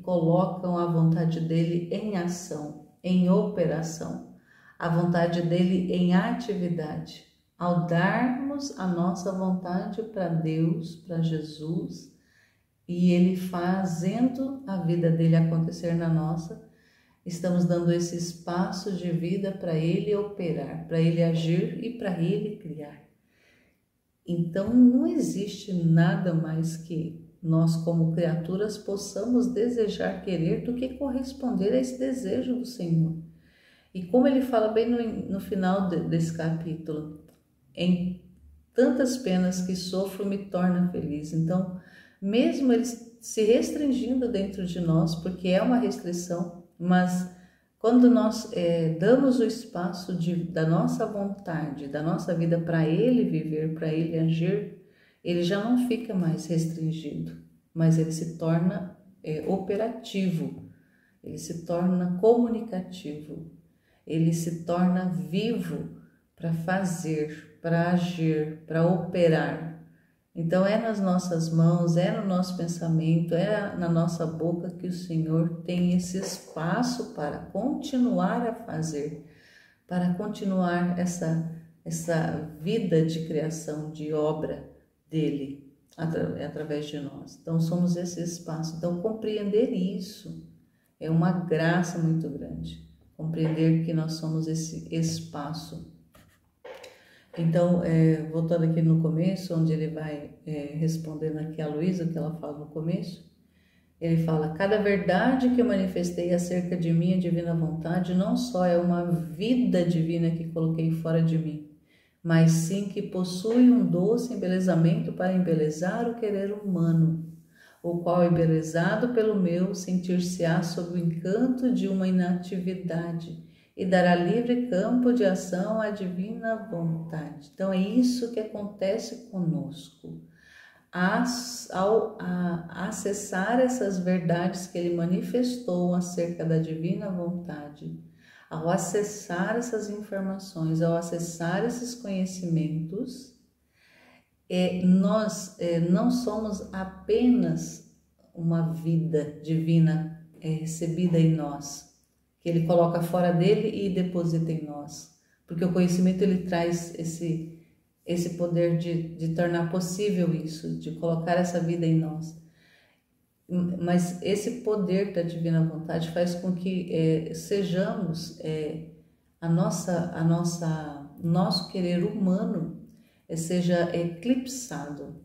colocam a vontade dele em ação, em operação, a vontade dele em atividade. Ao darmos a nossa vontade para Deus, para Jesus, e ele fazendo a vida dele acontecer na nossa, estamos dando esse espaço de vida para ele operar, para ele agir e para ele criar. Então não existe nada mais que nós como criaturas possamos desejar, querer, do que corresponder a esse desejo do Senhor. E como ele fala bem no final desse capítulo, em tantas penas que sofro me torna feliz. Então, mesmo ele se restringindo dentro de nós, porque é uma restrição, mas quando nós damos o espaço da nossa vontade, da nossa vida para ele viver, para ele agir, ele já não fica mais restringido, mas ele se torna operativo, ele se torna comunicativo, ele se torna vivo para fazer, para agir, para operar. Então é nas nossas mãos, é no nosso pensamento, é na nossa boca que o Senhor tem esse espaço para continuar a fazer, para continuar essa vida de criação, de obra dele através de nós. Então somos esse espaço. Então compreender isso é uma graça muito grande, compreender que nós somos esse espaço. Então, voltando aqui no começo, onde ele vai respondendo aqui a Luísa, que ela fala no começo, ele fala: cada verdade que eu manifestei acerca de minha divina vontade não só é uma vida divina que coloquei fora de mim, mas sim que possui um doce embelezamento para embelezar o querer humano, o qual, embelezado pelo meu, sentir-se-á sob o encanto de uma inatividade e dará livre campo de ação à divina vontade. Então é isso que acontece conosco. Ao acessar essas verdades que ele manifestou acerca da divina vontade, ao acessar essas informações, ao acessar esses conhecimentos, nós não somos apenas uma vida divina recebida em nós, que ele coloca fora dele e deposita em nós, porque o conhecimento ele traz esse poder de tornar possível isso, de colocar essa vida em nós. Mas esse poder da divina vontade faz com que sejamos nosso querer humano seja eclipsado,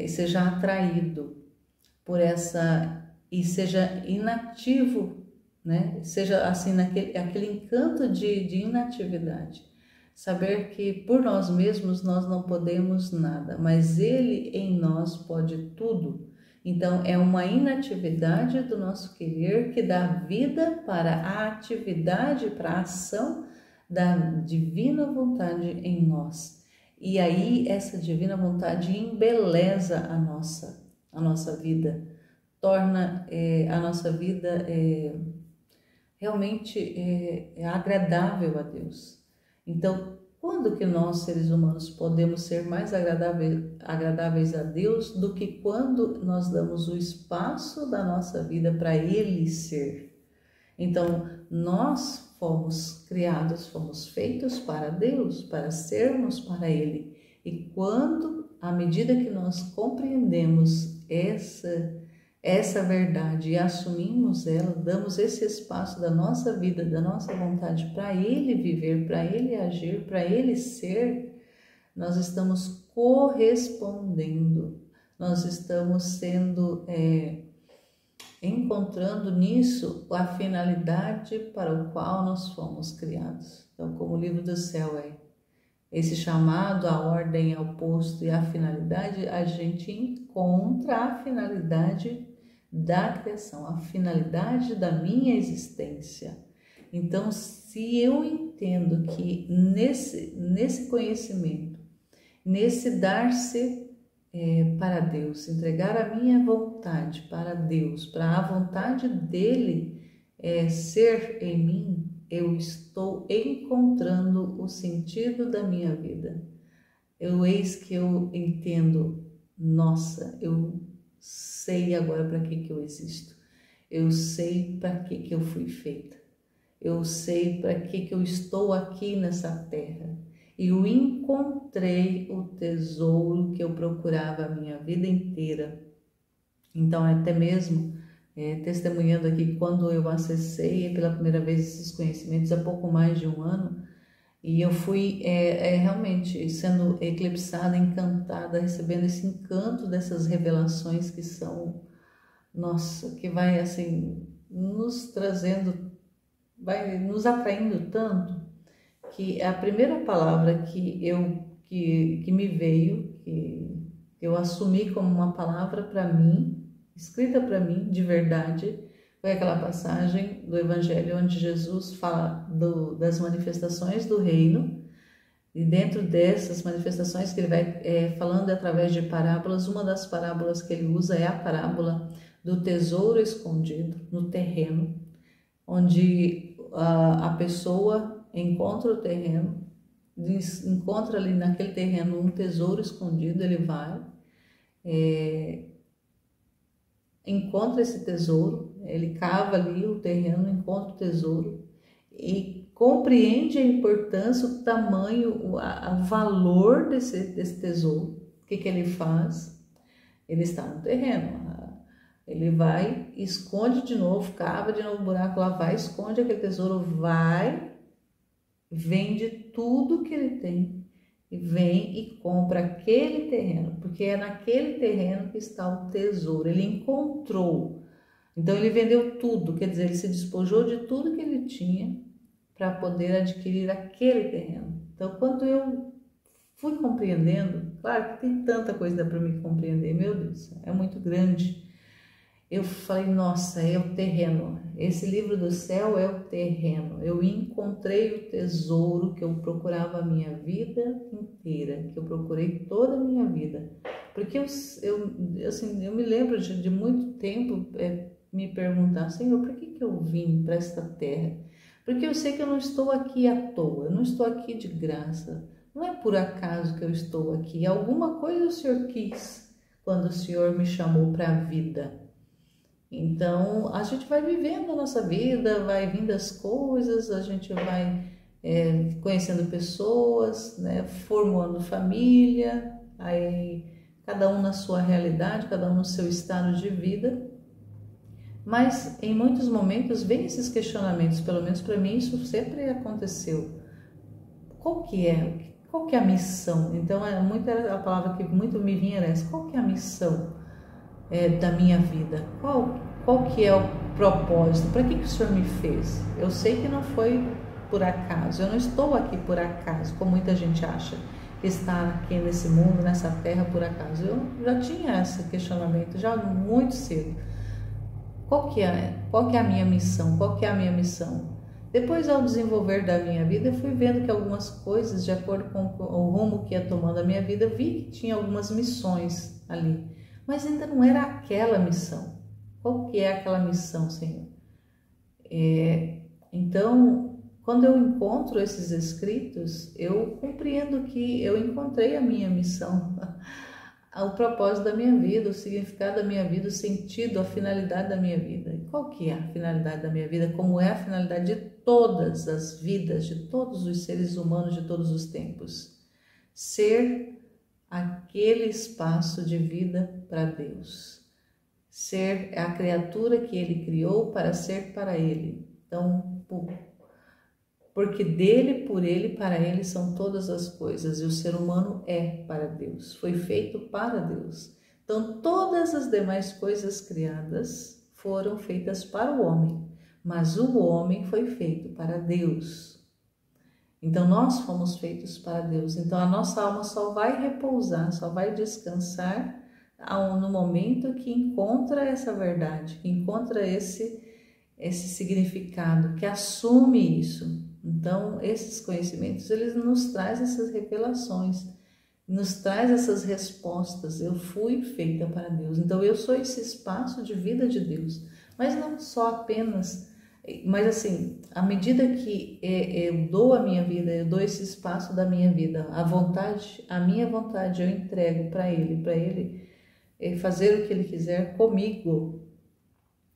seja atraído por essa e seja inativo, né? Seja assim aquele encanto de inatividade. Saber que por nós mesmos nós não podemos nada, mas Ele em nós pode tudo. Então é uma inatividade do nosso querer que dá vida para a atividade, para a ação da divina vontade em nós. E aí essa divina vontade embeleza a nossa vida, torna a nossa vida realmente agradável a Deus. Então, quando que nós, seres humanos, podemos ser mais agradáveis a Deus do que quando nós damos o espaço da nossa vida para Ele ser? Então, nós fomos criados, fomos feitos para Deus, para sermos para Ele. E quando, à medida que nós compreendemos essa verdade e assumimos ela, damos esse espaço da nossa vida, da nossa vontade para Ele viver, para Ele agir, para Ele ser, nós estamos correspondendo, nós estamos encontrando nisso a finalidade para o qual nós fomos criados. Então, como o livro do céu esse chamado, a ordem ao posto e a finalidade, a gente encontra a finalidade da criação, a finalidade da minha existência. Então, se eu entendo que nesse conhecimento, nesse dar-se para Deus, entregar a minha vontade para Deus, para a vontade dele ser em mim, eu estou encontrando o sentido da minha vida. Eis que eu entendo, nossa, eu sei agora para que eu existo. Eu sei para que eu fui feita. Eu sei para que eu estou aqui nessa terra. E eu encontrei o tesouro que eu procurava a minha vida inteira. Então, até mesmo testemunhando aqui, quando eu acessei pela primeira vez esses conhecimentos há pouco mais de um ano, e eu fui realmente sendo eclipsada, encantada, recebendo esse encanto dessas revelações que são, nossa, que vai assim nos trazendo, vai nos atraindo tanto, que a primeira palavra que me veio, que eu assumi como uma palavra para mim, escrita para mim de verdade, foi aquela passagem do Evangelho onde Jesus fala das manifestações do reino, e dentro dessas manifestações que ele vai falando através de parábolas, uma das parábolas que ele usa é a parábola do tesouro escondido no terreno, onde a pessoa encontra o terreno, encontra ali naquele terreno um tesouro escondido, ele vai, encontra esse tesouro, ele cava ali o terreno, encontra o tesouro e compreende a importância, o tamanho, o valor desse tesouro. O que ele faz? Ele está no terreno, ele vai, esconde de novo, cava de novo o buraco lá, vai, esconde aquele tesouro, vai, vende tudo que ele tem e vem e compra aquele terreno, porque é naquele terreno que está o tesouro, ele encontrou. Então ele vendeu tudo, quer dizer, ele se despojou de tudo que ele tinha para poder adquirir aquele terreno. Então, quando eu fui compreendendo, claro que tem tanta coisa para me compreender, meu Deus, é muito grande. Eu falei, nossa, é o terreno. Esse livro do céu é o terreno. Eu encontrei o tesouro que eu procurava a minha vida inteira, que eu procurei toda a minha vida. Porque eu me lembro de muito tempo me perguntar, Senhor, por que eu vim para esta terra? Porque eu sei que eu não estou aqui à toa, eu não estou aqui de graça. Não é por acaso que eu estou aqui. Alguma coisa o Senhor quis quando o Senhor me chamou para a vida. Então, a gente vai vivendo a nossa vida, vai vindo as coisas, a gente vai conhecendo pessoas, né, formando família, aí cada um na sua realidade, cada um no seu estado de vida. Mas em muitos momentos vem esses questionamentos, pelo menos para mim isso sempre aconteceu. Qual que é? Qual que é a missão? Então, a palavra que muito me vinha era essa, qual que é a missão da minha vida? Qual que é o propósito? Para que o Senhor me fez? Eu sei que não foi por acaso, eu não estou aqui por acaso, como muita gente acha que está aqui nesse mundo, nessa terra por acaso. Eu já tinha esse questionamento já muito cedo. Qual que é a minha missão? Qual que é a minha missão? Depois, ao desenvolver da minha vida, eu fui vendo que algumas coisas, de acordo com o rumo que ia tomando a minha vida, eu vi que tinha algumas missões ali, mas ainda não era aquela missão. Qual que é aquela missão, Senhor? Então, quando eu encontro esses escritos, eu compreendo que eu encontrei a minha missão, o propósito da minha vida, o significado da minha vida, o sentido, a finalidade da minha vida. E qual que é a finalidade da minha vida? Como é a finalidade de todas as vidas, de todos os seres humanos de todos os tempos? Ser aquele espaço de vida para Deus. Ser a criatura que Ele criou para ser para Ele. Então, porque dele, por ele, para ele são todas as coisas, e o ser humano é para Deus, foi feito para Deus. Então, todas as demais coisas criadas foram feitas para o homem, mas o homem foi feito para Deus. Então, nós fomos feitos para Deus. Então, a nossa alma só vai repousar, só vai descansar no momento que encontra essa verdade, que encontra esse significado, que assume isso. Então, esses conhecimentos, eles nos trazem essas revelações, nos traz essas respostas. Eu fui feita para Deus, então eu sou esse espaço de vida de Deus, mas não só apenas, mas assim, à medida que eu dou a minha vida, eu dou esse espaço da minha vida, a minha vontade eu entrego para Ele fazer o que Ele quiser comigo.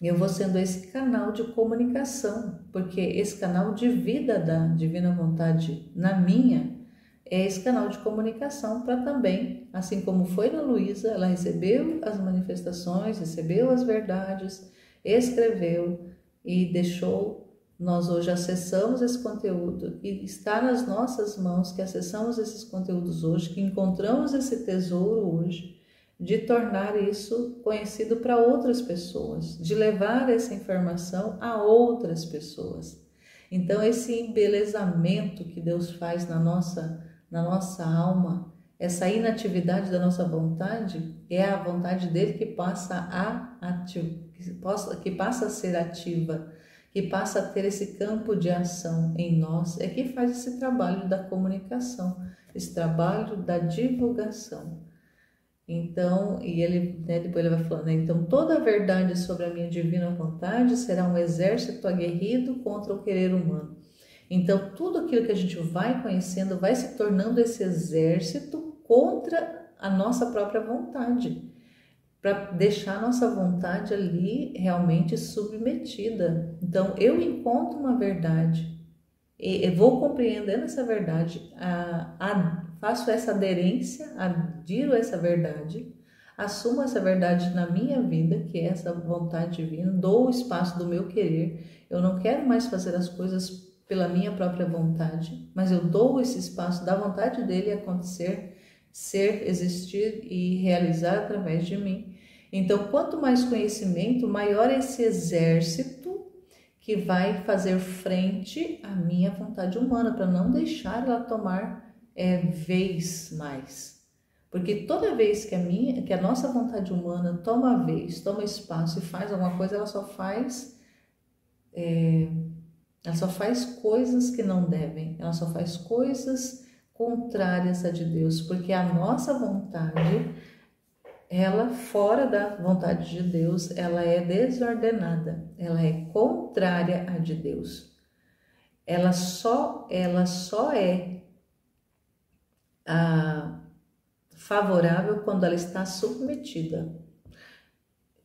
Eu vou sendo esse canal de comunicação, porque esse canal de vida da divina vontade na minha é esse canal de comunicação para também, assim como foi na Luísa, ela recebeu as manifestações, recebeu as verdades, escreveu e deixou. Nós hoje acessamos esse conteúdo e está nas nossas mãos que acessamos esses conteúdos hoje, que encontramos esse tesouro hoje, de tornar isso conhecido para outras pessoas, de levar essa informação a outras pessoas. Então, esse embelezamento que Deus faz na nossa alma, essa inatividade da nossa vontade, é a vontade dele que passa a ser ativa, que passa a ter esse campo de ação em nós, é que faz esse trabalho da comunicação, esse trabalho da divulgação. Então, e ele, depois ele vai falando, né? Então toda a verdade sobre a minha divina vontade será um exército aguerrido contra o querer humano. Então tudo aquilo que a gente vai conhecendo vai se tornando esse exército contra a nossa própria vontade, para deixar a nossa vontade ali realmente submetida. Então eu encontro uma verdade, e vou compreendendo essa verdade, faço essa aderência, adiro essa verdade, assumo essa verdade na minha vida, que é essa vontade divina, dou o espaço do meu querer. Eu não quero mais fazer as coisas pela minha própria vontade, mas eu dou esse espaço da vontade dele acontecer, ser, existir e realizar através de mim. Então, quanto mais conhecimento, maior esse exército que vai fazer frente à minha vontade humana, para não deixar ela tomar vez mais. Porque toda vez que a nossa vontade humana toma vez, toma espaço e faz alguma coisa, ela só faz coisas que não devem, ela só faz coisas contrárias a de Deus, porque a nossa vontade, ela fora da vontade de Deus, ela é desordenada, ela é contrária a de Deus. Ela só é favorável quando ela está submetida,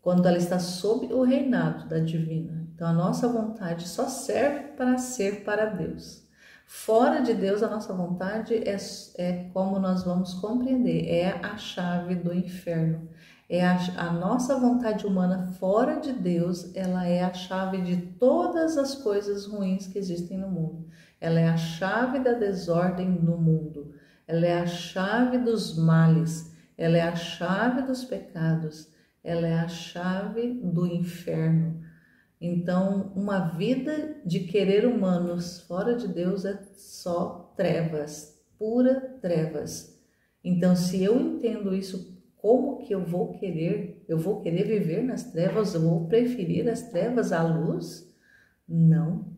quando ela está sob o reinado da divina. Então a nossa vontade só serve para ser para Deus. Fora de Deus, a nossa vontade é como nós vamos compreender, é a chave do inferno. A nossa vontade humana fora de Deus, ela é a chave de todas as coisas ruins que existem no mundo. Ela é a chave da desordem no mundo. Ela é a chave dos males. Ela é a chave dos pecados. Ela é a chave do inferno. Então, uma vida de querer humanos fora de Deus é só trevas, pura trevas. Então, se eu entendo isso, como que eu vou querer viver nas trevas, eu vou preferir as trevas à luz? Não,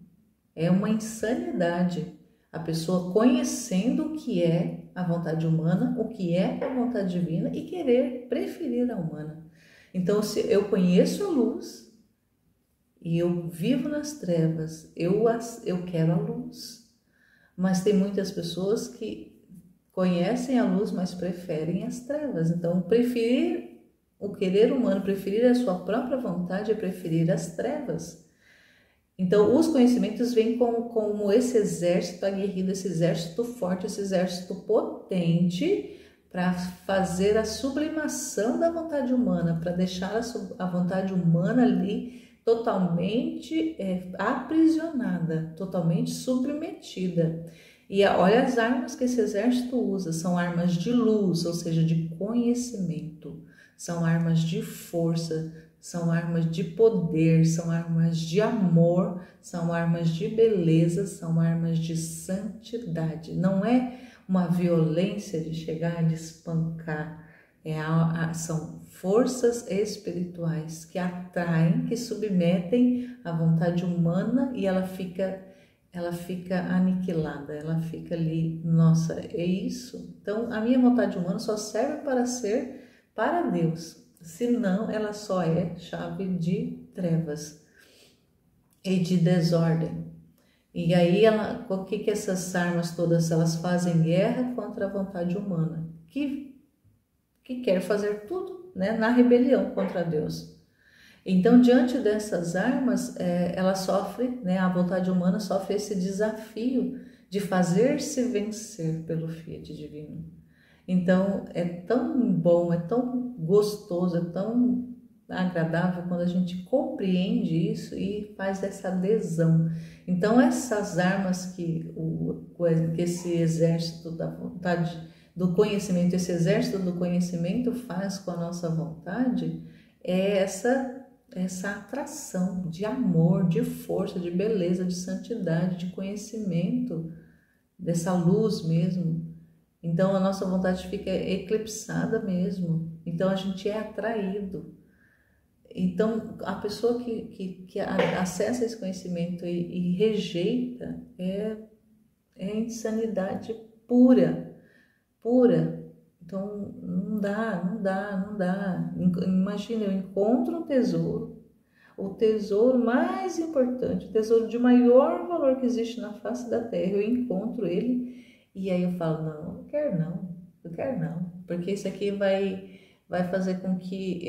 é uma insanidade. A pessoa conhecendo o que é a vontade humana, o que é a vontade divina e querer preferir a humana. Então, se eu conheço a luz e eu vivo nas trevas, eu quero a luz. Mas tem muitas pessoas que conhecem a luz, mas preferem as trevas. Então, preferir o querer humano, preferir a sua própria vontade é preferir as trevas. Então, os conhecimentos vêm como esse exército aguerrido, esse exército forte, esse exército potente para fazer a sublimação da vontade humana, para deixar a vontade humana ali totalmente aprisionada, totalmente submetida. E olha as armas que esse exército usa, são armas de luz, ou seja, de conhecimento, são armas de força, são armas de poder, são armas de amor, são armas de beleza, são armas de santidade. Não é uma violência de chegar, de espancar, são forças espirituais que atraem, que submetem a vontade humana e ela fica aniquilada, ela fica ali, nossa, é isso? Então, a minha vontade humana só serve para ser para Deus, senão ela só é chave de trevas e de desordem. E aí, o que essas armas todas, elas fazem guerra contra a vontade humana, que quer fazer tudo, né, na rebelião contra Deus. Então, diante dessas armas, ela sofre, né, a vontade humana sofre esse desafio de fazer-se vencer pelo Fiat divino. Então, é tão bom, é tão gostoso, é tão agradável quando a gente compreende isso e faz essa adesão. Então, essas armas que esse exército da vontade, do conhecimento, esse exército do conhecimento faz com a nossa vontade, é essa atração de amor, de força, de beleza, de santidade, de conhecimento, dessa luz mesmo. Então a nossa vontade fica eclipsada mesmo, então a gente é atraído. Então a pessoa que acessa esse conhecimento e rejeita é insanidade pura. Então não dá. Imagina, eu encontro um tesouro, o tesouro mais importante, o tesouro de maior valor que existe na face da terra, eu encontro ele e aí eu falo, não quero não, porque isso aqui vai fazer com que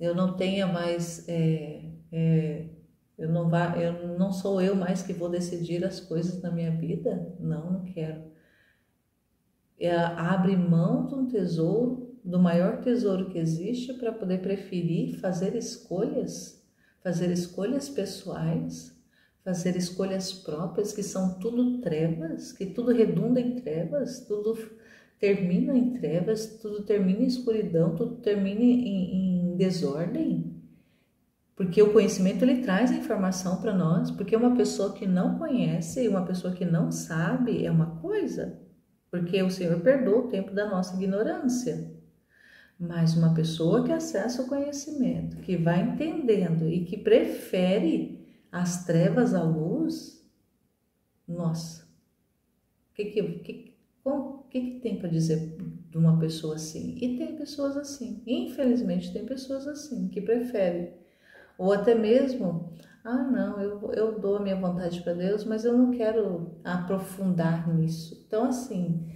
eu não tenha mais, eu não sou eu mais que vou decidir as coisas na minha vida, não quero. Abre mão de um tesouro, do maior tesouro que existe, para poder preferir fazer escolhas pessoais, fazer escolhas próprias, que são tudo trevas, que tudo redunda em trevas, tudo termina em trevas, tudo termina em escuridão, tudo termina em desordem. Porque o conhecimento ele traz a informação para nós, porque uma pessoa que não conhece e uma pessoa que não sabe é uma coisa, porque o Senhor perdoa o tempo da nossa ignorância. Mas uma pessoa que acessa o conhecimento, que vai entendendo e que prefere as trevas à luz, nossa, o que tem para dizer de uma pessoa assim? E tem pessoas assim, infelizmente tem pessoas assim, que preferem. Ou até mesmo, não, eu dou a minha vontade para Deus, mas eu não quero aprofundar nisso. Então, assim,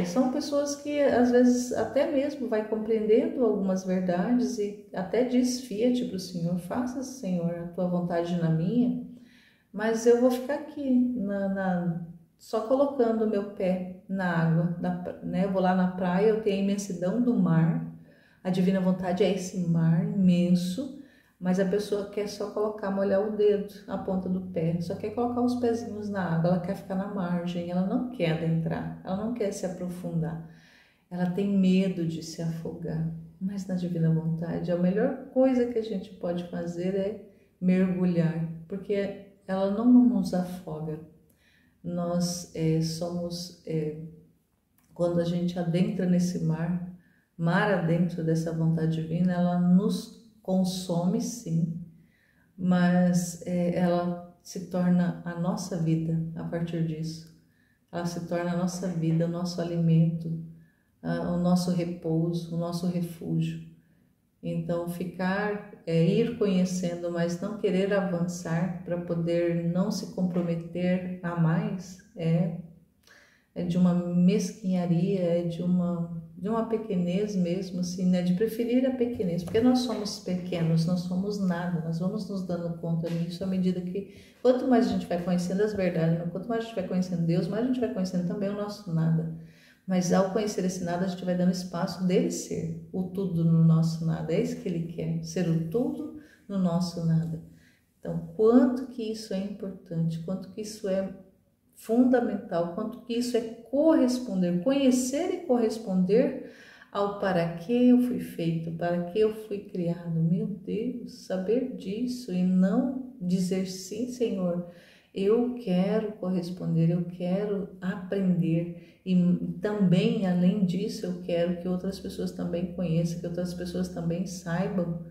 são pessoas que às vezes até mesmo vai compreendendo algumas verdades e até diz fiat para o Senhor, faça, Senhor, a tua vontade na minha, mas eu vou ficar aqui, só colocando o meu pé na água, né? Eu vou lá na praia, eu tenho a imensidão do mar, a divina vontade é esse mar imenso, mas a pessoa quer só colocar, molhar o dedo, a ponta do pé, só quer colocar os pezinhos na água, ela quer ficar na margem, ela não quer adentrar, ela não quer se aprofundar, ela tem medo de se afogar. Mas na divina vontade, a melhor coisa que a gente pode fazer é mergulhar, porque ela não nos afoga. Nós somos, quando a gente adentra nesse mar adentro dessa vontade divina, ela nos consome sim, mas ela se torna a nossa vida a partir disso. Ela se torna a nossa vida, o nosso alimento, o nosso repouso, o nosso refúgio. Então, ir conhecendo, mas não querer avançar para poder não se comprometer a mais, é de uma mesquinharia, é de uma pequenez mesmo, assim, né? De preferir a pequenez, porque nós somos pequenos, nós somos nada, nós vamos nos dando conta disso à medida que, quanto mais a gente vai conhecendo as verdades, quanto mais a gente vai conhecendo Deus, mais a gente vai conhecendo também o nosso nada. Mas ao conhecer esse nada, a gente vai dando espaço dele ser o tudo no nosso nada, é isso que ele quer, ser o tudo no nosso nada. Então, quanto que isso é importante, quanto que isso é fundamental, quanto que isso é corresponder, conhecer e corresponder ao para que eu fui feito, para que eu fui criado. Meu Deus, saber disso e não dizer sim, Senhor, eu quero corresponder, eu quero aprender e também, além disso, eu quero que outras pessoas também conheçam, que outras pessoas também saibam.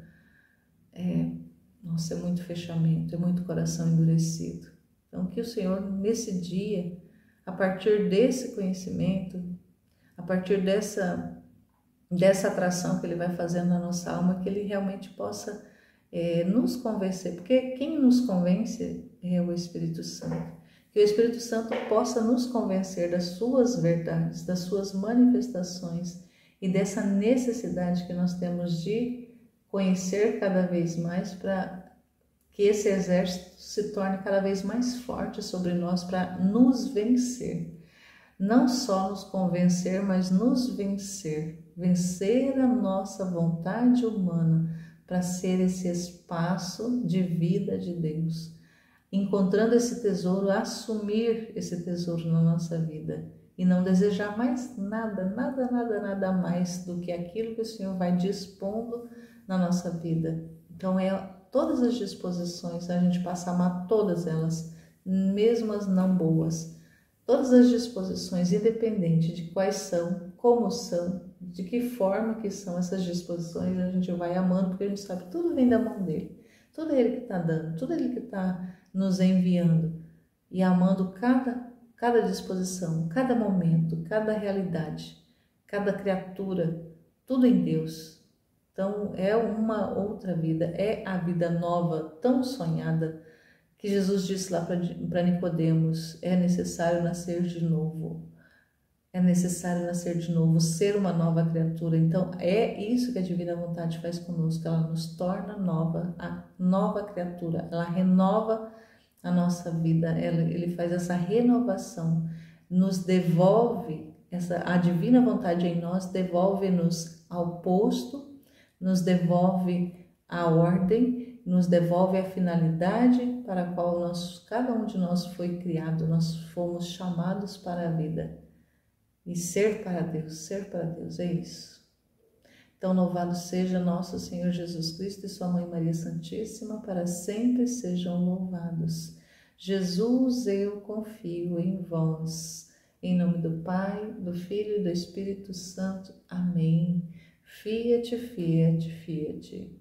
Nossa, é muito fechamento, é muito coração endurecido. Então, que o Senhor, nesse dia, a partir desse conhecimento, a partir dessa atração que Ele vai fazendo na nossa alma, que Ele realmente possa nos convencer, porque quem nos convence é o Espírito Santo. Que o Espírito Santo possa nos convencer das suas verdades, das suas manifestações e dessa necessidade que nós temos de conhecer cada vez mais para que esse exército se torne cada vez mais forte sobre nós para nos vencer. Não só nos convencer, mas nos vencer. Vencer a nossa vontade humana para ser esse espaço de vida de Deus. Encontrando esse tesouro, assumir esse tesouro na nossa vida e não desejar mais nada mais do que aquilo que o Senhor vai dispondo na nossa vida. Então, todas as disposições, a gente passa a amar todas elas, mesmo as não boas. Todas as disposições, independente de quais são, como são, de que forma que são essas disposições, a gente vai amando, porque a gente sabe que tudo vem da mão dele. Tudo é Ele que está dando, tudo é Ele que está nos enviando. E amando cada disposição, cada momento, cada realidade, cada criatura, tudo em Deus. Então é uma outra vida, é a vida nova, tão sonhada, que Jesus disse lá para Nicodemos, é necessário nascer de novo. É necessário nascer de novo, ser uma nova criatura. Então, é isso que a Divina Vontade faz conosco. Ela nos torna a nova criatura. Ela renova a nossa vida. Ele faz essa renovação. Nos devolve, a Divina Vontade em nós devolve-nos ao posto, nos devolve a ordem, nos devolve a finalidade para a qual cada um de nós foi criado. Nós fomos chamados para a vida. E ser para Deus, é isso. Então louvado seja nosso Senhor Jesus Cristo e sua Mãe Maria Santíssima, para sempre sejam louvados. Jesus, eu confio em vós. Em nome do Pai, do Filho e do Espírito Santo. Amém. Fiat, fiat, fiat.